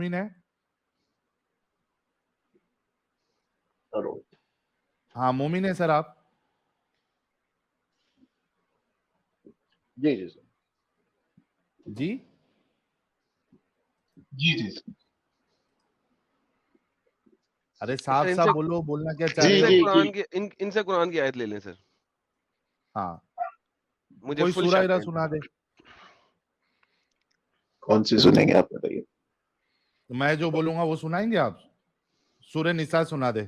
मोमिन है? हाँ मोमिन है सर आप? जी जी सर। जी जी जी सर। अरे साफ सर, साफ इनसे बोलो, बोलना क्या चाह रहे जी हो? जी कुरान की इनसे कुरान की आयत ले लें सर, हाँ मुझे कोई फुल सूरा शक इरा है। सुना दे। कौन सी सुनेंगे आप बताइए? मैं जो बोलूंगा वो सुनाएंगे आप? सूरह निसा सुना दे।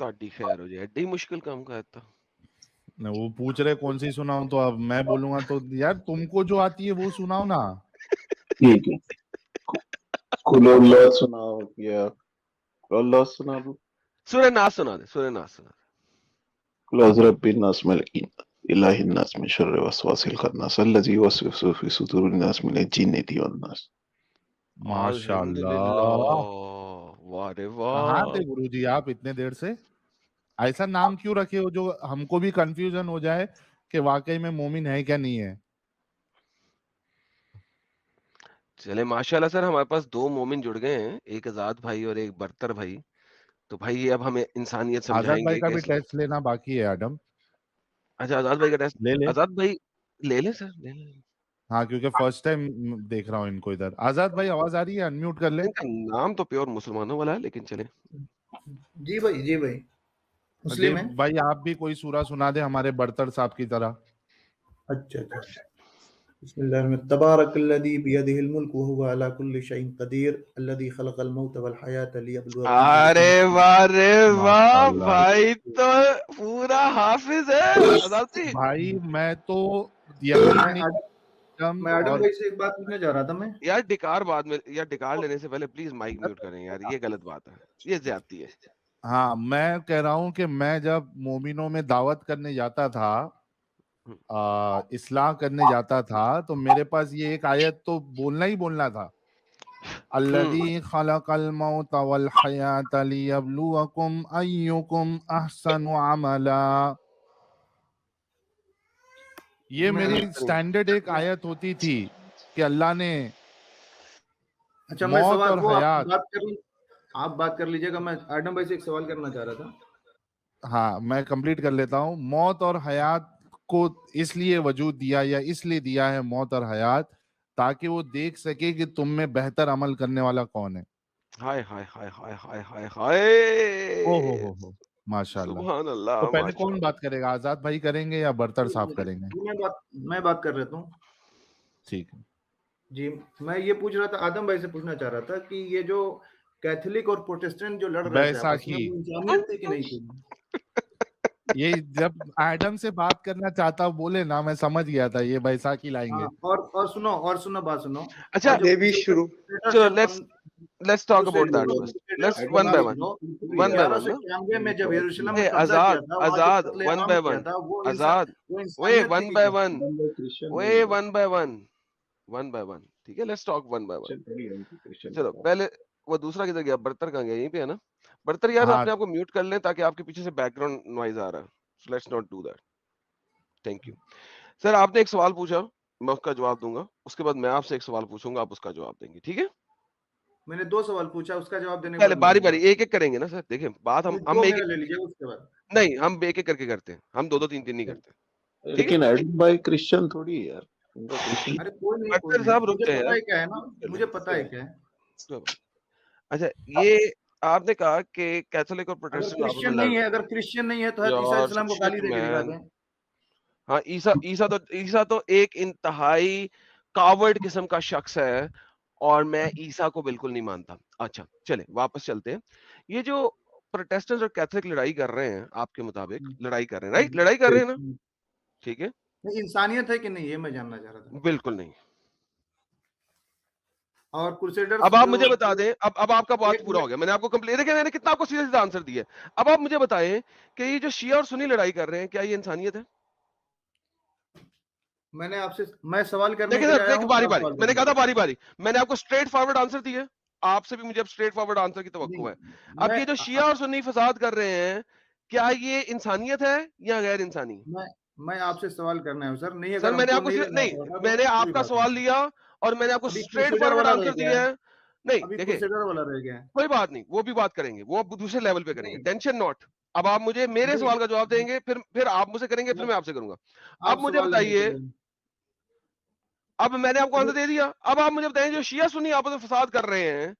ताड़ी खैर हो जाए, एडी मुश्किल काम का था। नहीं, वो पूछ रहे कौन सी सुनाऊं, तो अब मैं बोलूंगा तो यार तुमको जो आती है वो सुनाओ ना। ठीक है, कुल्हुल्लाह सुनाओ या कुल्हुल्लाह सुना दो। सूरह नास सुना दे, सूरह नास सुना दे। कुल अज़ रब्बिन नास मलिकिन इलाहिन नास मिन शर्रि वसवासिल खन्नास अल्लज़ी युवस्विसु फी सुदूरिन नास मिनल जिन्नति वन नास। माशाल्लाह, वाह रे कहाँ वाह। थे गुरुजी आप इतने देर से? ऐसा नाम क्यों रखे हो जो हमको भी कंफ्यूजन हो जाए कि वाकई में मोमिन है क्या नहीं है? चले माशाल्लाह सर, हमारे पास 2 मोमिन जुड़ गए हैं, एक आजाद भाई और एक बरतर भाई। तो भाई ये अब हमें इंसानियत आजाद भाई समझाएंगे का कि भी टेस्ट लेना बाकी है आदम। अच्छा आजाद भाई का टेस्ट, ले ले। आजाद भाई ले ले सर, ले ले। हाँ क्योंकि फर्स्ट टाइम देख रहा हूँ इनको इधर। आजाद भाई आवाज आ रही है? अनम्यूट कर ले। इनका नाम तो प्योर मुसलमानों वाला है, लेकिन चले। जी भाई, जी भाई, जी मुस्लिम है। भाई आप भी कोई सूरा सुना दे हमारे बरतर साहब की तरह। अच्छा अच्छा। बिस्मिल्लाहिर्रहमानिर्रहीम। तबारकल्लज़ी बियदिहिल मुल्क व हुवा अला कुल्लि शैइन क़दीर अल्लज़ी खलक़ल मौत वल हयात लियब्लुवकुम अरे अय्युकुम वाह रे वाह, माशाल्लाह भाई तो पूरा हाफिज है आजाद जी। भाई, मैं तो यकीन मैं नहीं आदम मैं आदम और भाई से एक बात पूछने जा रहा था मैं। यार डिकार बाद में, यार डिकार लेने से पहले प्लीज माइक म्यूट करें यार, ये गलत बात है, ये ज्यादती है। हाँ मैं कह रहा हूँ कि मैं जब मोमिनों में दावत करने जाता था, इस्लाह करने जाता था, तो मेरे पास ये एक आयत तो बोलना ही बोलना था। अल्लज़ी खलक़ल मौत वल हयात लियब्लुवकुम अय्युकुम अहसनु अमला। ये मैं मेरी स्टैंडर्ड एक आयत होती थी कि अल्लाह ने अच्छा, मैं मौत सवाल और वो हयात। आप बात कर लीजिएगा। मैं आदम भाई से एक सवाल करना चाह रहा था। हाँ मैं कंप्लीट कर लेता हूँ। मौत और हयात को इसलिए वजूद दिया या इसलिए दिया है मौत और हयात, ताकि वो देख सके कि तुम में बेहतर अमल करने वाला कौन है। हाय हाय हाय हाय हाय हाय हाय, ओ हो माशाल्लाह। सुभान तो अल्लाह पहले कौन माशाल्लाह। बात करेगा? आजाद भाई करेंगे या बरतर साहब करेंगे? मैं बात कर रहा हूँ। ठीक है जी, मैं ये पूछ रहा था, आदम भाई से पूछना चाह रहा था कि ये जो कैथोलिक और प्रोटेस्टेंट जो लड़ रहे थे आपस में, बैसाखी। वो इंसानियत थी कि नहीं थी? ये जब एडम से बात करना चाहता बोले ना, मैं समझ गया था ये बैसाखी लाएंगे। हाँ, और सुनो बात सुनो। अच्छा और जो ये भी शुरू। चलो let's talk about that first, let's one by one, one by one ना। 1191 में जब यरूशलेम ए में कब्जा किया आजाद था, वहां जो आजाद वन कत्लेआम बाय किया वन, था, वो आजाद वे इंसानियत थी वन कि बाय क्या? One, way one by one, one by one, ठीक है, let's talk one by one. चलो पहले वो दूसरा किधर गया? बर्तर कहाँ गया? यहीं पे है ना। बर्तर यार हाँ अपने आप को म्यूट कर लें ताकि आपके पीछे से बैकग्राउंड नॉइज आ रहा है, so let's not do that, thank you. Sir आपने एक सवाल पूछा, मैं उसका जवाब दूंगा, उसके बाद मैं आपसे एक सवाल पूछूंगा, आप उसका जवाब देंगे, ठीक है? मैंने 2 सवाल पूछा, उसका जवाब देने के पहले बाद बारी मेरा बारी जवाब। एक एक करेंगे ना सर, देखिए बात हम 2 एक मेरा एक, ले लीजिए उसके बाद। नहीं हम एक एक करके करते हैं, हम 2-2 3-3 नहीं करते, ठीक है? लेकिन एडम भाई क्रिश्चियन थोड़ी है यार, उनका क्रिश्चियन। अरे कोई नहीं, बर्तर साहब रुक मुझे जाए पता यार, है क्या है ना, मुझे पता है क्या है। चलो। अच्छा ये आपने कहा कि कैथोलिक और प्रोटेस्टेंट आपस में लड़, अगर क्रिश्चियन नहीं है तो हज़रत ईसा यार इस्लाम को गाली शिट दे के दिखा मैन। दें। हाँ ईसा तो एक इंतहाई कावर्ड किस्म का शख्स है, और मैं ईसा को बिल्कुल नहीं मानता। अच्छा चले वापस चलते हैं। ये जो प्रोटेस्टेंट और कैथोलिक लड़ाई कर रहे हैं, आपके मुताबिक लड़ाई कर रहे हैं, राइट? लड़ाई कर रहे हैं ना, ठीक है? नहीं, इंसानियत है कि नहीं, ये मैं जानना चाह रहा था। बिल्कुल नहीं। और क्रूसेडर्स अब आप जो मुझे बता दें, अब आपका बात एक पूरा हो गया, मैंने आपको कंप्लीट, देखिए मैंने कितना आपको सीधे सीधे आंसर दिया है। अब आप मुझे बताएं कि ये जो शिया और सुन्नी लड़ाई कर रहे हैं, क्या ये इंसानियत है? मैंने आपसे, मैं सवाल करने देखिए के लिए सर, आया देखिए हूँ, बारी आप बारी, सवाल मैंने कहा करेंगे। था बारी बारी, मैंने आपको स्ट्रेट फॉरवर्ड आंसर दिया, आपसे भी मुझे अब स्ट्रेट फॉरवर्ड आंसर की तवक्को है। अब ये जो शिया और सुन्नी फसाद कर रहे हैं, क्या ये इंसानियत है या गैर इंसानी? मैं आपसे सवाल करना है सर, नहीं सर अगर मैंने हमको आपको नहीं लग रहा नहीं, होगा तो मैंने कोई आपका बात सवाल नहीं। लिया और मैंने आपको अभी स्ट्रेट क्रूसेडर फॉरवर्ड वाला रह आंसर गया दिया है। है। नहीं अभी देखिए प्रोसीजर वाला रह गया है। कोई बात नहीं, वो भी बात करेंगे, वो अब दूसरे लेवल पे करेंगे, नहीं टेंशन नॉट। अब आप मुझे मेरे नहीं, सवाल का जवाब देंगे, फिर आप मुझसे करेंगे, फिर मैं आपसे करूंगा। अब आप मुझे सवाल नहीं बताइए, करें। अब मैंने आपको आंसर दे दिया, अब आप मुझे बताएं जो शिया सुन्नी आपस में फसाद कर रहे हैं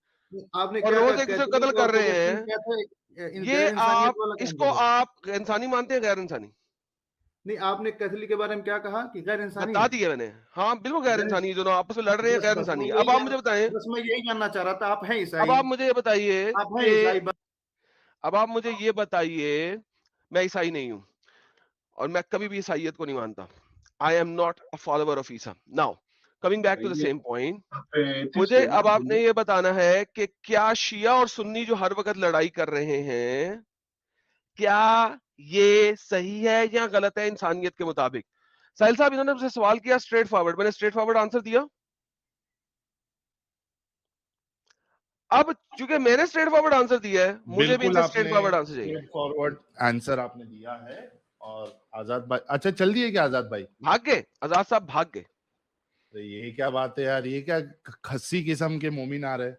आपने और क्या रोज कहा, एक दूसरे को कत्ल कैथोलिक कर और रहे प्रोटेस्टेंट हैं, क्या था, ये गैर इंसानियत आप वाला काम इसको था। आप इंसानी मानते हैं गैर इंसानी? नहीं, आपने कैथोलिक के बारे में क्या कहा कि गैर इंसानी बता है? दिया मैंने, हाँ बिल्कुल गैर गैर इंसानी, जो आपस में लड़ रहे हैं बस गैर बस इंसानी मैं है। यही अब आप जान मुझे बताएं, बस मैं यही जानना चाह रहा था, आप हैं अब ईसाई? आप मुझे ये बताइए आप हैं कि ईसाई? अब आप मुझे ये बताइए, मैं ईसाई नहीं हूं और मैं कभी भी ईसाइयत को नहीं मानता। I am not a follower of ईसा। Now coming back to the ये सेम पॉइंट, एथिस्ट मुझे है ना? अब आपने ये बताना है कि क्या शिया और सुन्नी जो हर वक्त लड़ाई कर रहे हैं, क्या ये सही है या गलत है इंसानियत के मुताबिक? साहिल साहब, इन्होंने मुझसे सवाल किया स्ट्रेट फॉरवर्ड, मैंने स्ट्रेट फॉरवर्ड आंसर दिया। अब चूंकि मैंने स्ट्रेट फॉरवर्ड आंसर दिया है, मुझे भी बिल्कुल इनसे स्ट्रेट आपने फॉरवर्ड आंसर चाहिए। स्ट्रेट फॉरवर्ड आंसर आपने दिया है। और आजाद भाई, अच्छा चल दिए क्या आजाद भाई? भाग गए आजाद साहब, भाग गए। तो ये क्या बात है यार, ये क्या खस्सी किस्म के मोमिन आ रहे?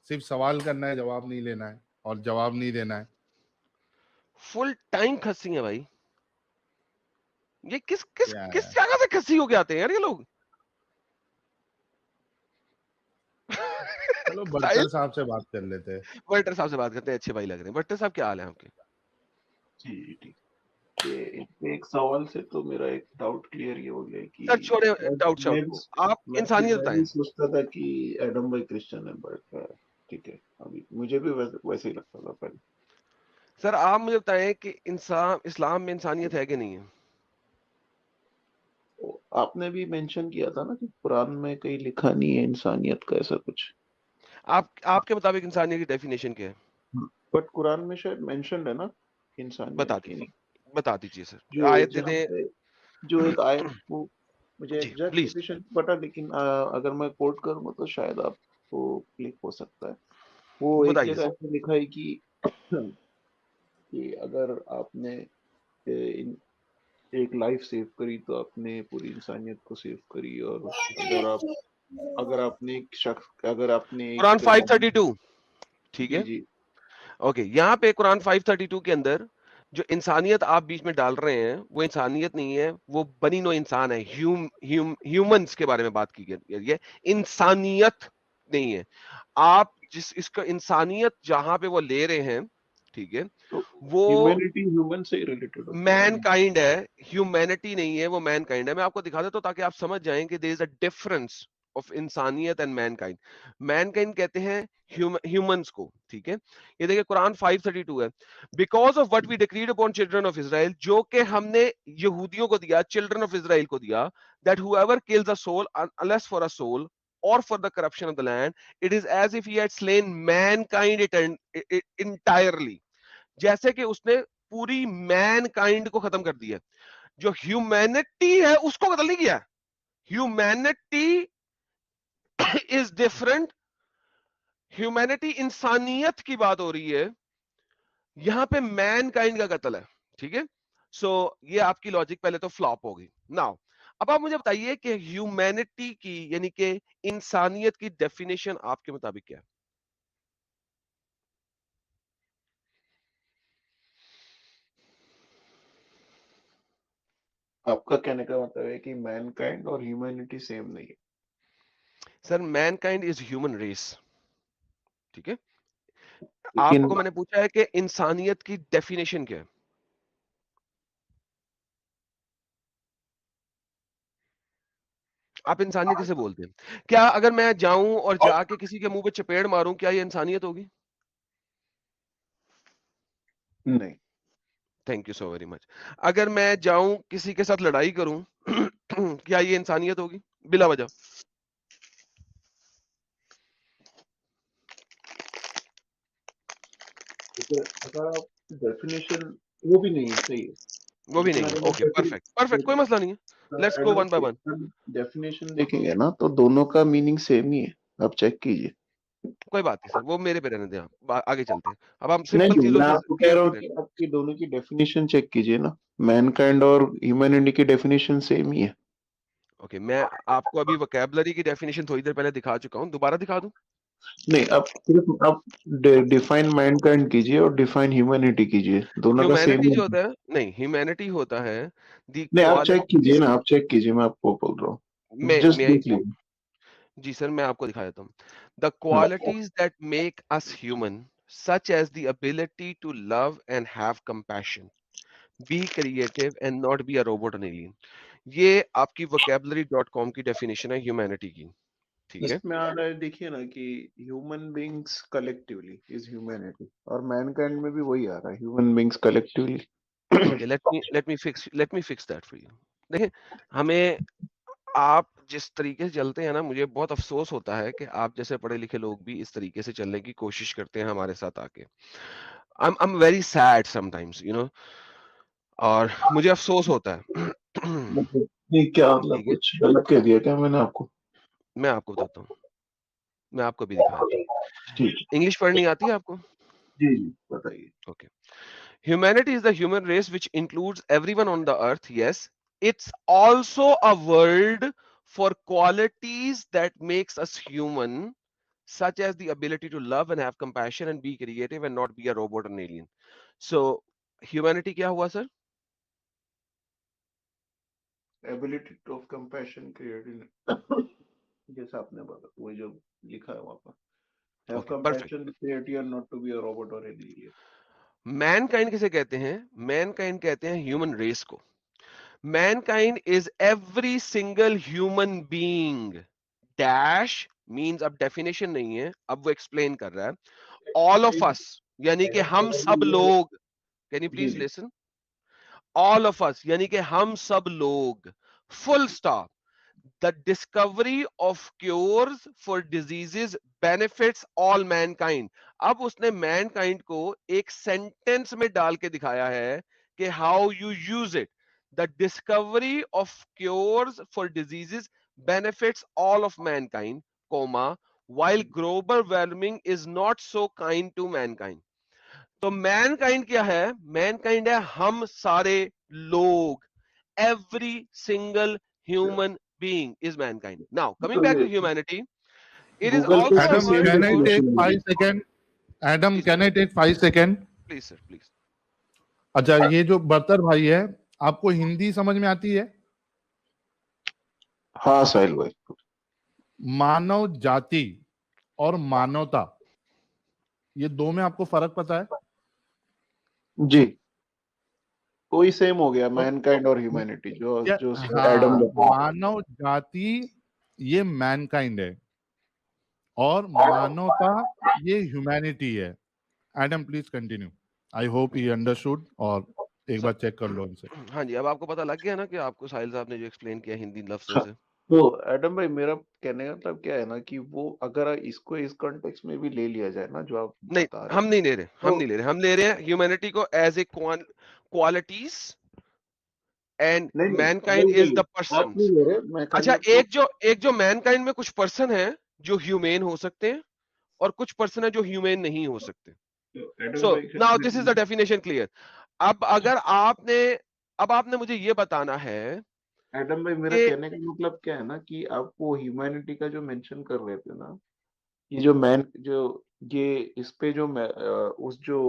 सिर्फ सवाल करना है, जवाब नहीं लेना है और जवाब नहीं देना है। फुल टाइम खस्सी है भाई, ये किस किस क्या किस है? जगह से खस्सी होके आते हैं यार ये लोग। चलो बटकर साहिल, साहब से बात कर लेते हैं। बट्टर साहब से बात करते हैं, अच्छे भाई लग रहे हैं। बट्टर साहब क्या हाल है आपके? जी ठीक। ये एक सवाल से तो मेरा एक डाउट क्लियर ये हो गया कि सर छोड़े डाउट मैं शाउट को, आप इंसानियत मैं बताएं। भी सोचता था कि एडम भाई क्रिश्चियन है, बट ठीक है, अभी मुझे भी वैसे ही लगता था पहले। सर आप मुझे बताएं कि इंसान इस्लाम में इंसानियत है कि नहीं है? तो आपने भी मेंशन किया था ना कि कुरान में कहीं लिखा नहीं है इंसानियत का ऐसा कुछ। आपके मुताबिक इंसानियत की डेफिनेशन क्या है? बट कुरान में शायद मेंशन है ना इंसानियत बता की नहीं। दीजिए, बता दीजिए सर, जो आयत दे जहाँ दें। पे जो एक आयत को मुझे जी एग्जैक्ट प्लीज। कोटेशन पता, लेकिन अगर मैं कोट करूंगा तो शायद आपको क्लिक हो सकता है। वो एक बताइए जगह सर। ऐसे लिखा है कि अगर आपने एक लाइफ सेव करी तो आपने पूरी इंसानियत को सेव करी, और अगर आपने कुरान एक 532, ठीक जी है। जी ओके, यहाँ पे कुरान 532 के अंदर जो इंसानियत आप बीच में डाल रहे हैं, वो इंसानियत नहीं है, वो बनी नो इंसान है। ह्यूमंस के बारे में बात की गई है, इंसानियत नहीं है। आप जिस इसका इंसानियत जहां पे वो ले रहे हैं, ठीक है, तो वो ह्यूमैनिटी ह्यूमन से रिलेटेड होती है मैन ना? काइंड है, ह्यूमैनिटी नहीं है, वो मैन काइंड है। मैं आपको दिखा देता हूं ताकि आप समझ जाएं कि there is a difference of इंसानियत एंड मैनकाइंड। मैनकाइंड कहते हैं ह्यूमंस को, ठीक है। ये देखिए कुरान 532 है, because of what we decreed upon children of Israel, जो कि हमने यहूदियों को दिया, चिल्ड्रन ऑफ इजराइल को दिया, that whoever kills a soul unless for a soul or for the corruption of the land, it is as if he had slain mankind entirely. जैसे कि उसने पूरी मैन काइंड को खत्म कर दिया। जो ह्यूमैनिटी है उसको कत्ल नहीं किया। Humanity is different. ह्यूमैनिटी इंसानियत की बात हो रही है, यहां पे मैन काइंड का कत्ल है, ठीक है। सो ये आपकी लॉजिक पहले तो फ्लॉप होगी। नाउ अब आप मुझे बताइए कि ह्यूमैनिटी की यानी कि इंसानियत की डेफिनेशन आपके मुताबिक क्या है? आपका कहने का मतलब है कि मैनकाइंड और ह्यूमैनिटी सेम नहीं है? Sir mankind is human race, ठीक है। लेकिन आपको मैंने पूछा है कि इंसानियत की डेफिनेशन क्या है। आप इंसानियत किसे बोलते हैं? क्या अगर मैं जाऊं और जाके किसी के मुंह पे चपेड़ मारूं, क्या ये इंसानियत होगी? नहीं। Thank you so very much. अगर मैं जाऊं किसी के साथ लड़ाई करूं क्या ये इंसानियत होगी बिला वजह? अगर आप डेफिनेशन, वो भी नहीं है, सही है। वो भी लेकिन नहीं है। अगर ओके परफेक्ट परफेक्ट, कोई मसला नहीं है, let's go one by one. Definition देखेंगे ना तो दोनों का मीनिंग सेम ही है, आप चेक कीजिए। कोई बात नहीं सर, वो मेरे पे रहने दें, आप आगे चलते हैं। अब हम नहीं, सिंपल चीजों मैं से आपको कह डील रहा हूँ करें। कि आपकी दोनों की डेफिनेशन चेक कीजिए ना, मैनकाइंड और ह्यूमैनिटी की डेफिनेशन सेम ही है। ओके मैं आपको अभी वोकैबुलरी की डेफिनेशन थोड़ी देर पहले दिखा चुका हूं, दोबारा दिखा दूं? नहीं, आप सिर्फ आप डिफाइन मैनकाइंड कीजिए और डिफाइन ह्यूमैनिटी कीजिए, दोनों का सेम ह्यूमैनिटी जो है। होता है, नहीं, ह्यूमैनिटी होता है द नहीं, आप चेक कीजिए क्वालिटीज। ना, आप चेक कीजिए, मैं आपको बोल रहा हूँ, मैं जस्ट मैं देख लीजिए। जी सर, मैं आपको दिखा देता हूँ। द हाँ, qualities that make us human such as the ability to love and have compassion, be creative and not be a robot an alien. ये आपकी vocabulary.com की डेफिनेशन है ह्यूमैनिटी की, ठीक है? इसमें आ रहा है, देखिए ना कि human beings collectively is humanity, और मैनकाइंड में भी वही आ रहा है, human beings collectively. Okay, let me fix that for you. देखिए, हमें, आप जिस तरीके से चलते हैं ना, मुझे बहुत अफसोस होता है कि आप जैसे पढ़े लिखे लोग भी इस तरीके से चलने की कोशिश करते हैं हमारे साथ आके। I'm very sad sometimes, you know, और मुझे अफसोस होता है। मतलब नहीं, क्या मतलब ठीक है, कुछ गलत कह दिया क्या मैंने आपको? मैं आपको बताता हूँ, मैं आपको भी दिखा देता हूँ। ठीक, इंग्लिश पढ़नी आती है आपको? जी जी, बताइए। Okay. Humanity is the human race which includes everyone on the earth. Yes, it's also a word for qualities that makes us human, such as the ability to love and have compassion and be creative and not be a robot or an alien. So, humanity क्या हुआ सर? Ability of compassion creative, जैसा आपने बोला वही जो लिखा है वहाँ पर, have Okay, perfect. Compassion creative and not to be a robot और एन एलियन। Mankind किसे कहते हैं? Mankind कहते हैं human race को. Mankind is every single human being. Dash means अब definition नहीं है, अब वो explain कर रहा है. All of us, यानी कि हम सब लोग. Can you ji please ji, listen? All of us, यानी कि हम सब लोग. Full stop. The discovery of cures for diseases benefits all mankind. अब उसने mankind को एक sentence में डाल के दिखाया है कि how you use it. The discovery of cures for diseases benefits all of mankind, comma, while global warming is not so kind to mankind. तो mankind क्या है? Mankind है हम सारे लोग. Every single human being is mankind. Now, coming तो back ये to humanity, it is Google पे also a इसका Adam, सेम word can I for. take definition मिली। 5 seconds? Adam, Please, can I take 5 seconds? please, sir, please. अच्छा, ये जो बर्तर भाई है, आपको हिंदी समझ में आती है? हाँ साहिल भाई, मानव जाति और मानवता, ये दो में आपको फर्क पता है? जी, कोई सेम हो गया, तो मैनकाइंड और ह्यूमैनिटी, जो क्या, जो एडम हाँ, बताया। मानव जाति ये मैनकाइंड है और मानवता ये ह्यूमैनिटी है. Adam, please continue. I hope he understood, और एक सर, बार चेक कर लो इनसे. हाँ जी, अब आपको पता लग गया ना कि आपको साहिल साहब ने जो एक्सप्लेन किया हिंदी लफ्जों हाँ, से. तो एडम भाई, मेरा कहने का मतलब क्या है ना कि वो अगर इसको इस कॉन्टेक्स्ट में भी ले लिया जाए ना जो आप नहीं, बता रहे हम हैं, नहीं ले रहे, हम तो नहीं ले रहे, हम ले रहे हैं ह्यूमैनिटी को एज ए क्वालिटीज एंड नहीं नहीं, मैनकाइंड वही इज वही द आप नहीं पर्सन्स. ले रहे, मैं खाली अच्छा, आपको। एक जो मैनकाइंड में कुछ पर्सन है जो ह्यूमेन हो सकते हैं और कुछ पर्सन है जो ह्यूमेन नहीं हो सकते. एडम So भाई now this is the definition clear. अब अगर आपने, अब आपने मुझे ये बताना है एडम भाई, मेरा कि कहने का मतलब क्या है ना कि आप वो ह्यूमैनिटी का जो मेंशन कर रहे थे ना, ये जो मैन जो ये इस पे जो मैं उस जो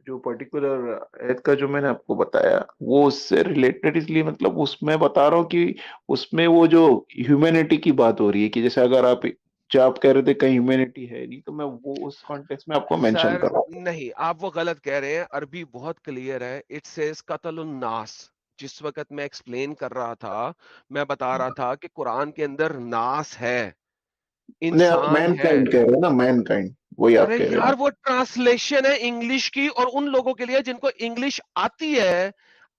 जो पर्टिकुलर एड का जो मैंने आपको बताया वो उससे रिलेटेड, इसलिए मतलब उसमें बता रहा हूँ कि उसमें वो जो ह्यूमैनिटी की बात हो रही है कि जैसे अगर आप जो आप कह रहे थे कहीं ह्यूमैनिटी है नहीं, तो मैं वो उस कॉन्टेक्स्ट में आपको मेंशन सर कर रहा हूँ। नहीं, आप वो गलत कह रहे हैं. अरबी बहुत क्लियर है. इट सेज कत्लुन्नास. जिस वक्त मैं एक्सप्लेन कर रहा था, मैं बता रहा था कि कुरान के अंदर नास है, नहीं, आप इंसान मैन है. काइंड कह रहे हो ना, मैन काइंड, वही आप अरे कह रहे हो यार, ना। वो ट्रांसलेशन है इंग्लिश की, और उन लोगों के लिए जिनको इंग्लिश आती है.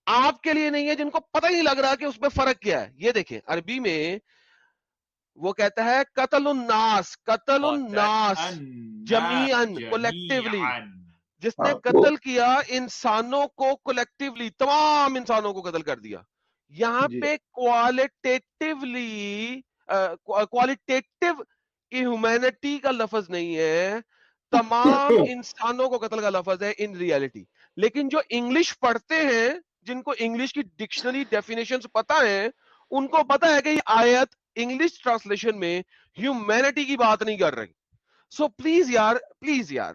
आपके लिए नहीं है, जिनको पता ही नहीं लग रहा कि उसमें फर्क क्या है. ये देखें, अरबी में वो कहता है कत्लुन्नास जमीअन, कोलेक्टिवली. जिसने हाँ, तो कत्ल किया इंसानों को, कोलेक्टिवली तमाम इंसानों को कत्ल कर दिया. यहां जी पे क्वालिटेटिवली, क्वालिटेटिव की ह्यूमैनिटी का लफज नहीं है, तमाम इंसानों को कत्ल का लफज है इन रियलिटी. लेकिन जो इंग्लिश पढ़ते हैं, जिनको इंग्लिश की डिक्शनरी डेफिनेशंस पता है, उनको पता है कि ये आयत इंग्लिश ट्रांसलेशन में ह्यूमैनिटी की बात नहीं कर रही. सो प्लीज यार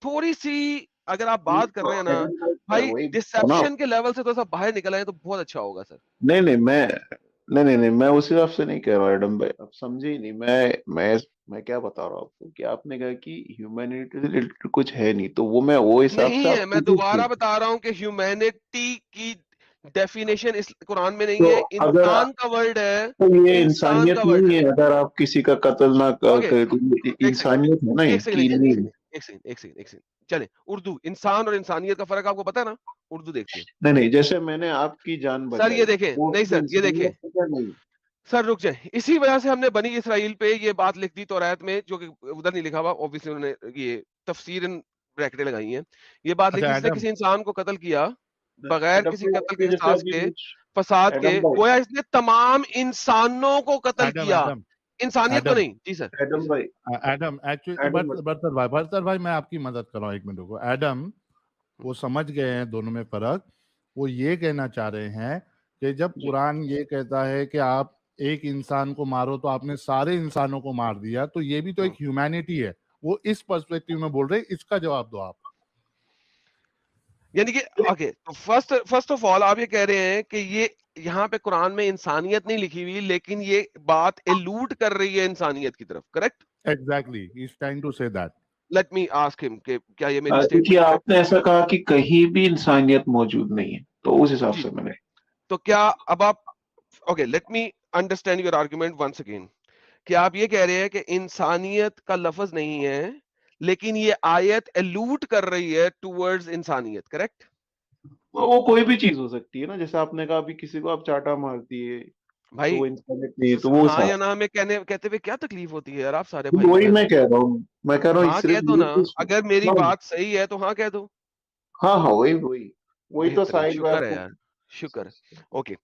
थोड़ी सी अगर आप बात कर रहे हैं ना भाई, वही ना, डिसेप्शन के लेवल से तो सब बाहर निकल आए तो बहुत अच्छा होगा सर। नहीं मैं उस हिसाब से नहीं कह रहा हूँ एडम भाई, आप समझे ही नहीं। मैं क्या बता रहा हूँ आपको कि आपने कहा कि ह्यूमैनिटी से रिलेटेड कुछ है नहीं, तो वो मैं वो हिसाब नहीं से है, आपको मैं दोबारा बता रहा हूँ कि ह्यूमैनिटी की डेफिनेशन इस कुरान में नहीं तो है, अगर इंसान का वर्ड है, तो ये इंसान इंसानियत का वर्ड नहीं है। है, अगर आप किसी का कत्ल ना ओके, करें तो ये एक सेकंड इंसानियत है ना, ये एक सेकंड कि एक सेकंड नहीं? एक सेकंड एक सेकंड एक सेकंड एक सेकंड चले, उर्दू इंसान और इंसानियत का फर्क आपको पता है ना, उर्दू देखते हैं। नहीं, जैसे मैंने आपकी जान सर ये बचाई, देखें, वो नहीं तो सर ये देखें, इंसानियत है क्या? नहीं। सर रुक जाए, इसी वजह से हमने बनी इसराइल पे ये बात लिख दी तौरात में, जो कि उधर नहीं लिखा हुआ, ऑब्वियसली उन्होंने ये तफसीर इन ब्रैकेटें लगाई हैं, ये बात लिखी अच्छा जिसने एडम, किसी इंसान को कत्ल किया बगैर एडम किसी भाई, कत्ल के आपने जैसे एहसास अभी के, कुछ फसाद के, एडम भाई गोया इसने तमाम इंसानों को कत्ल एडम किया, एडम इंसानियत को एडम नहीं। जी सर, जी एडम सर। भाई एडम एक्चुअली एडम भाई बरतर भाई मैं आपकी मदद कर रहा हूँ, एक मिनट को। एडम वो समझ गए हैं दोनों में फर्क। वो ये कहना चाह रहे हैं कि जब जी। कुरान ये कहता है कि आप एक इंसान को मारो तो आपने सारे इंसानों को मार दिया, तो ये भी तो एक ह्यूमैनिटी है। वो इस पर्सपेक्टिव में बोल रहे हैं, इसका जवाब दो आप। यानी कि ओके, तो फर्स्ट ऑफ ऑल आप ये कह रहे हैं कि ये यहाँ पे कुरान में इंसानियत नहीं लिखी हुई, लेकिन ये बात एलूड कर रही है इंसानियत की तरफ, correct? Exactly, he is trying to say that. Let me ask him कि क्या ये मेरी देखिए, स्टेटमेंट करेक्ट? आपने ऐसा कहा कि कहीं भी इंसानियत मौजूद नहीं है, तो उस हिसाब जी, से मैंने तो क्या अब आप okay, let me understand your argument once again, कि आप ये कह रहे हैं कि इंसानियत का लफ्ज नहीं है, लेकिन ये आयत एलूड कर रही है टुवर्ड्स इंसानियत, करेक्ट? वो कोई भी चीज हो सकती है ना, जैसे आपने कहा अभी किसी को आप चाटा मार दिए तो भाई वो इंसानियत नहीं है, तो वो हाँ हिसाब। या ना में कहते हुए क्या तकलीफ होती है यार, आप सारे भाइयों वही बहनों मैं को। कह रहा हूँ, मैं कह रहा हूँ हाँ सिर्फ कह दो ये ना, चीज। अगर मेरी हाँ बात सही है तो हाँ कह दो। हाँ हाँ, वही वही वही तो बेहतरीन, साहिल भाई शुक्र है आपको। यार, शुक्र है। ओके,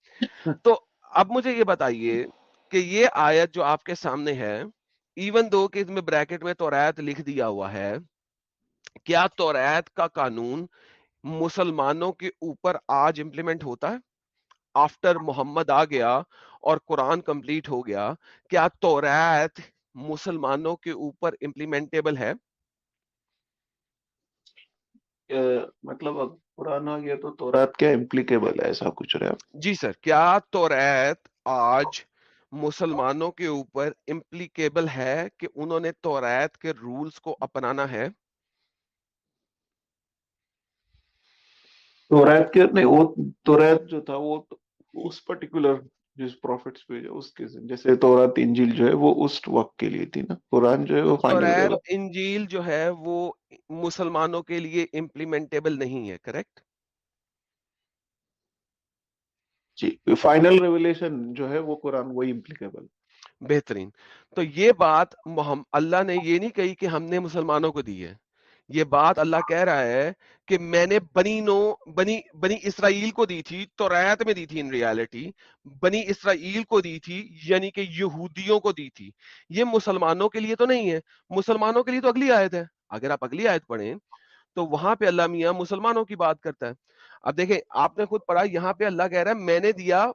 तो अब मुझे ये बताइए कि ये आयत जो आपके सामने है, इवन दो कि इसमें ब्रैकेट में तौरात लिख दिया हुआ है, क्या तौरात का कानून मुसलमानों के ऊपर आज इंप्लीमेंट होता है? आफ्टर मोहम्मद आ गया और कुरान कंप्लीट हो गया, क्या तौरात मुसलमानों के ऊपर इंप्लीमेंटेबल है? मतलब अब कुरान आ गया तो तौरात क्या इम्प्लीकेबल है, ऐसा कुछ रहा? जी सर, क्या तौरात आज मुसलमानों के ऊपर इम्प्लीकेबल है कि उन्होंने तौरात के रूल्स को अपनाना है? तौरात के नहीं, वो तौरात जो था वो तो उस पर्टिकुलर जिस प्रॉफिट्स पे जो उसके जैसे तौरात इंजील जो है वो उस वक्त के लिए थी ना, कुरान जो है वो फाइनल तौरात रहेगा। इंजील जो है वो मुसलमानों के लिए इम्प्लीमेंटेबल नहीं है, करेक्ट? जी, फाइनल रेवलेशन जो है वो कुरान वही इम्प्लीकेबल। बेहतरीन। तो ये बात अल्लाह ने ये नहीं कही कि हमने मुसलमानों को दी है, ये बात अल्लाह कह रहा है कि मैंने बनी इसराइल को दी थी, तौरात में दी थी, इन रियलिटी बनी इसराइल को दी थी, यानी कि यहूदियों को दी थी। ये मुसलमानों के लिए तो नहीं है, मुसलमानों के लिए तो अगली आयत है। अगर आप अगली आयत पढ़ें तो वहां पे अल्लाह मियां मुसलमानों की बात करता है। अब देखें, आपने खुद पढ़ा, यहाँ पे अल्लाह कह रहा है मैंने दिया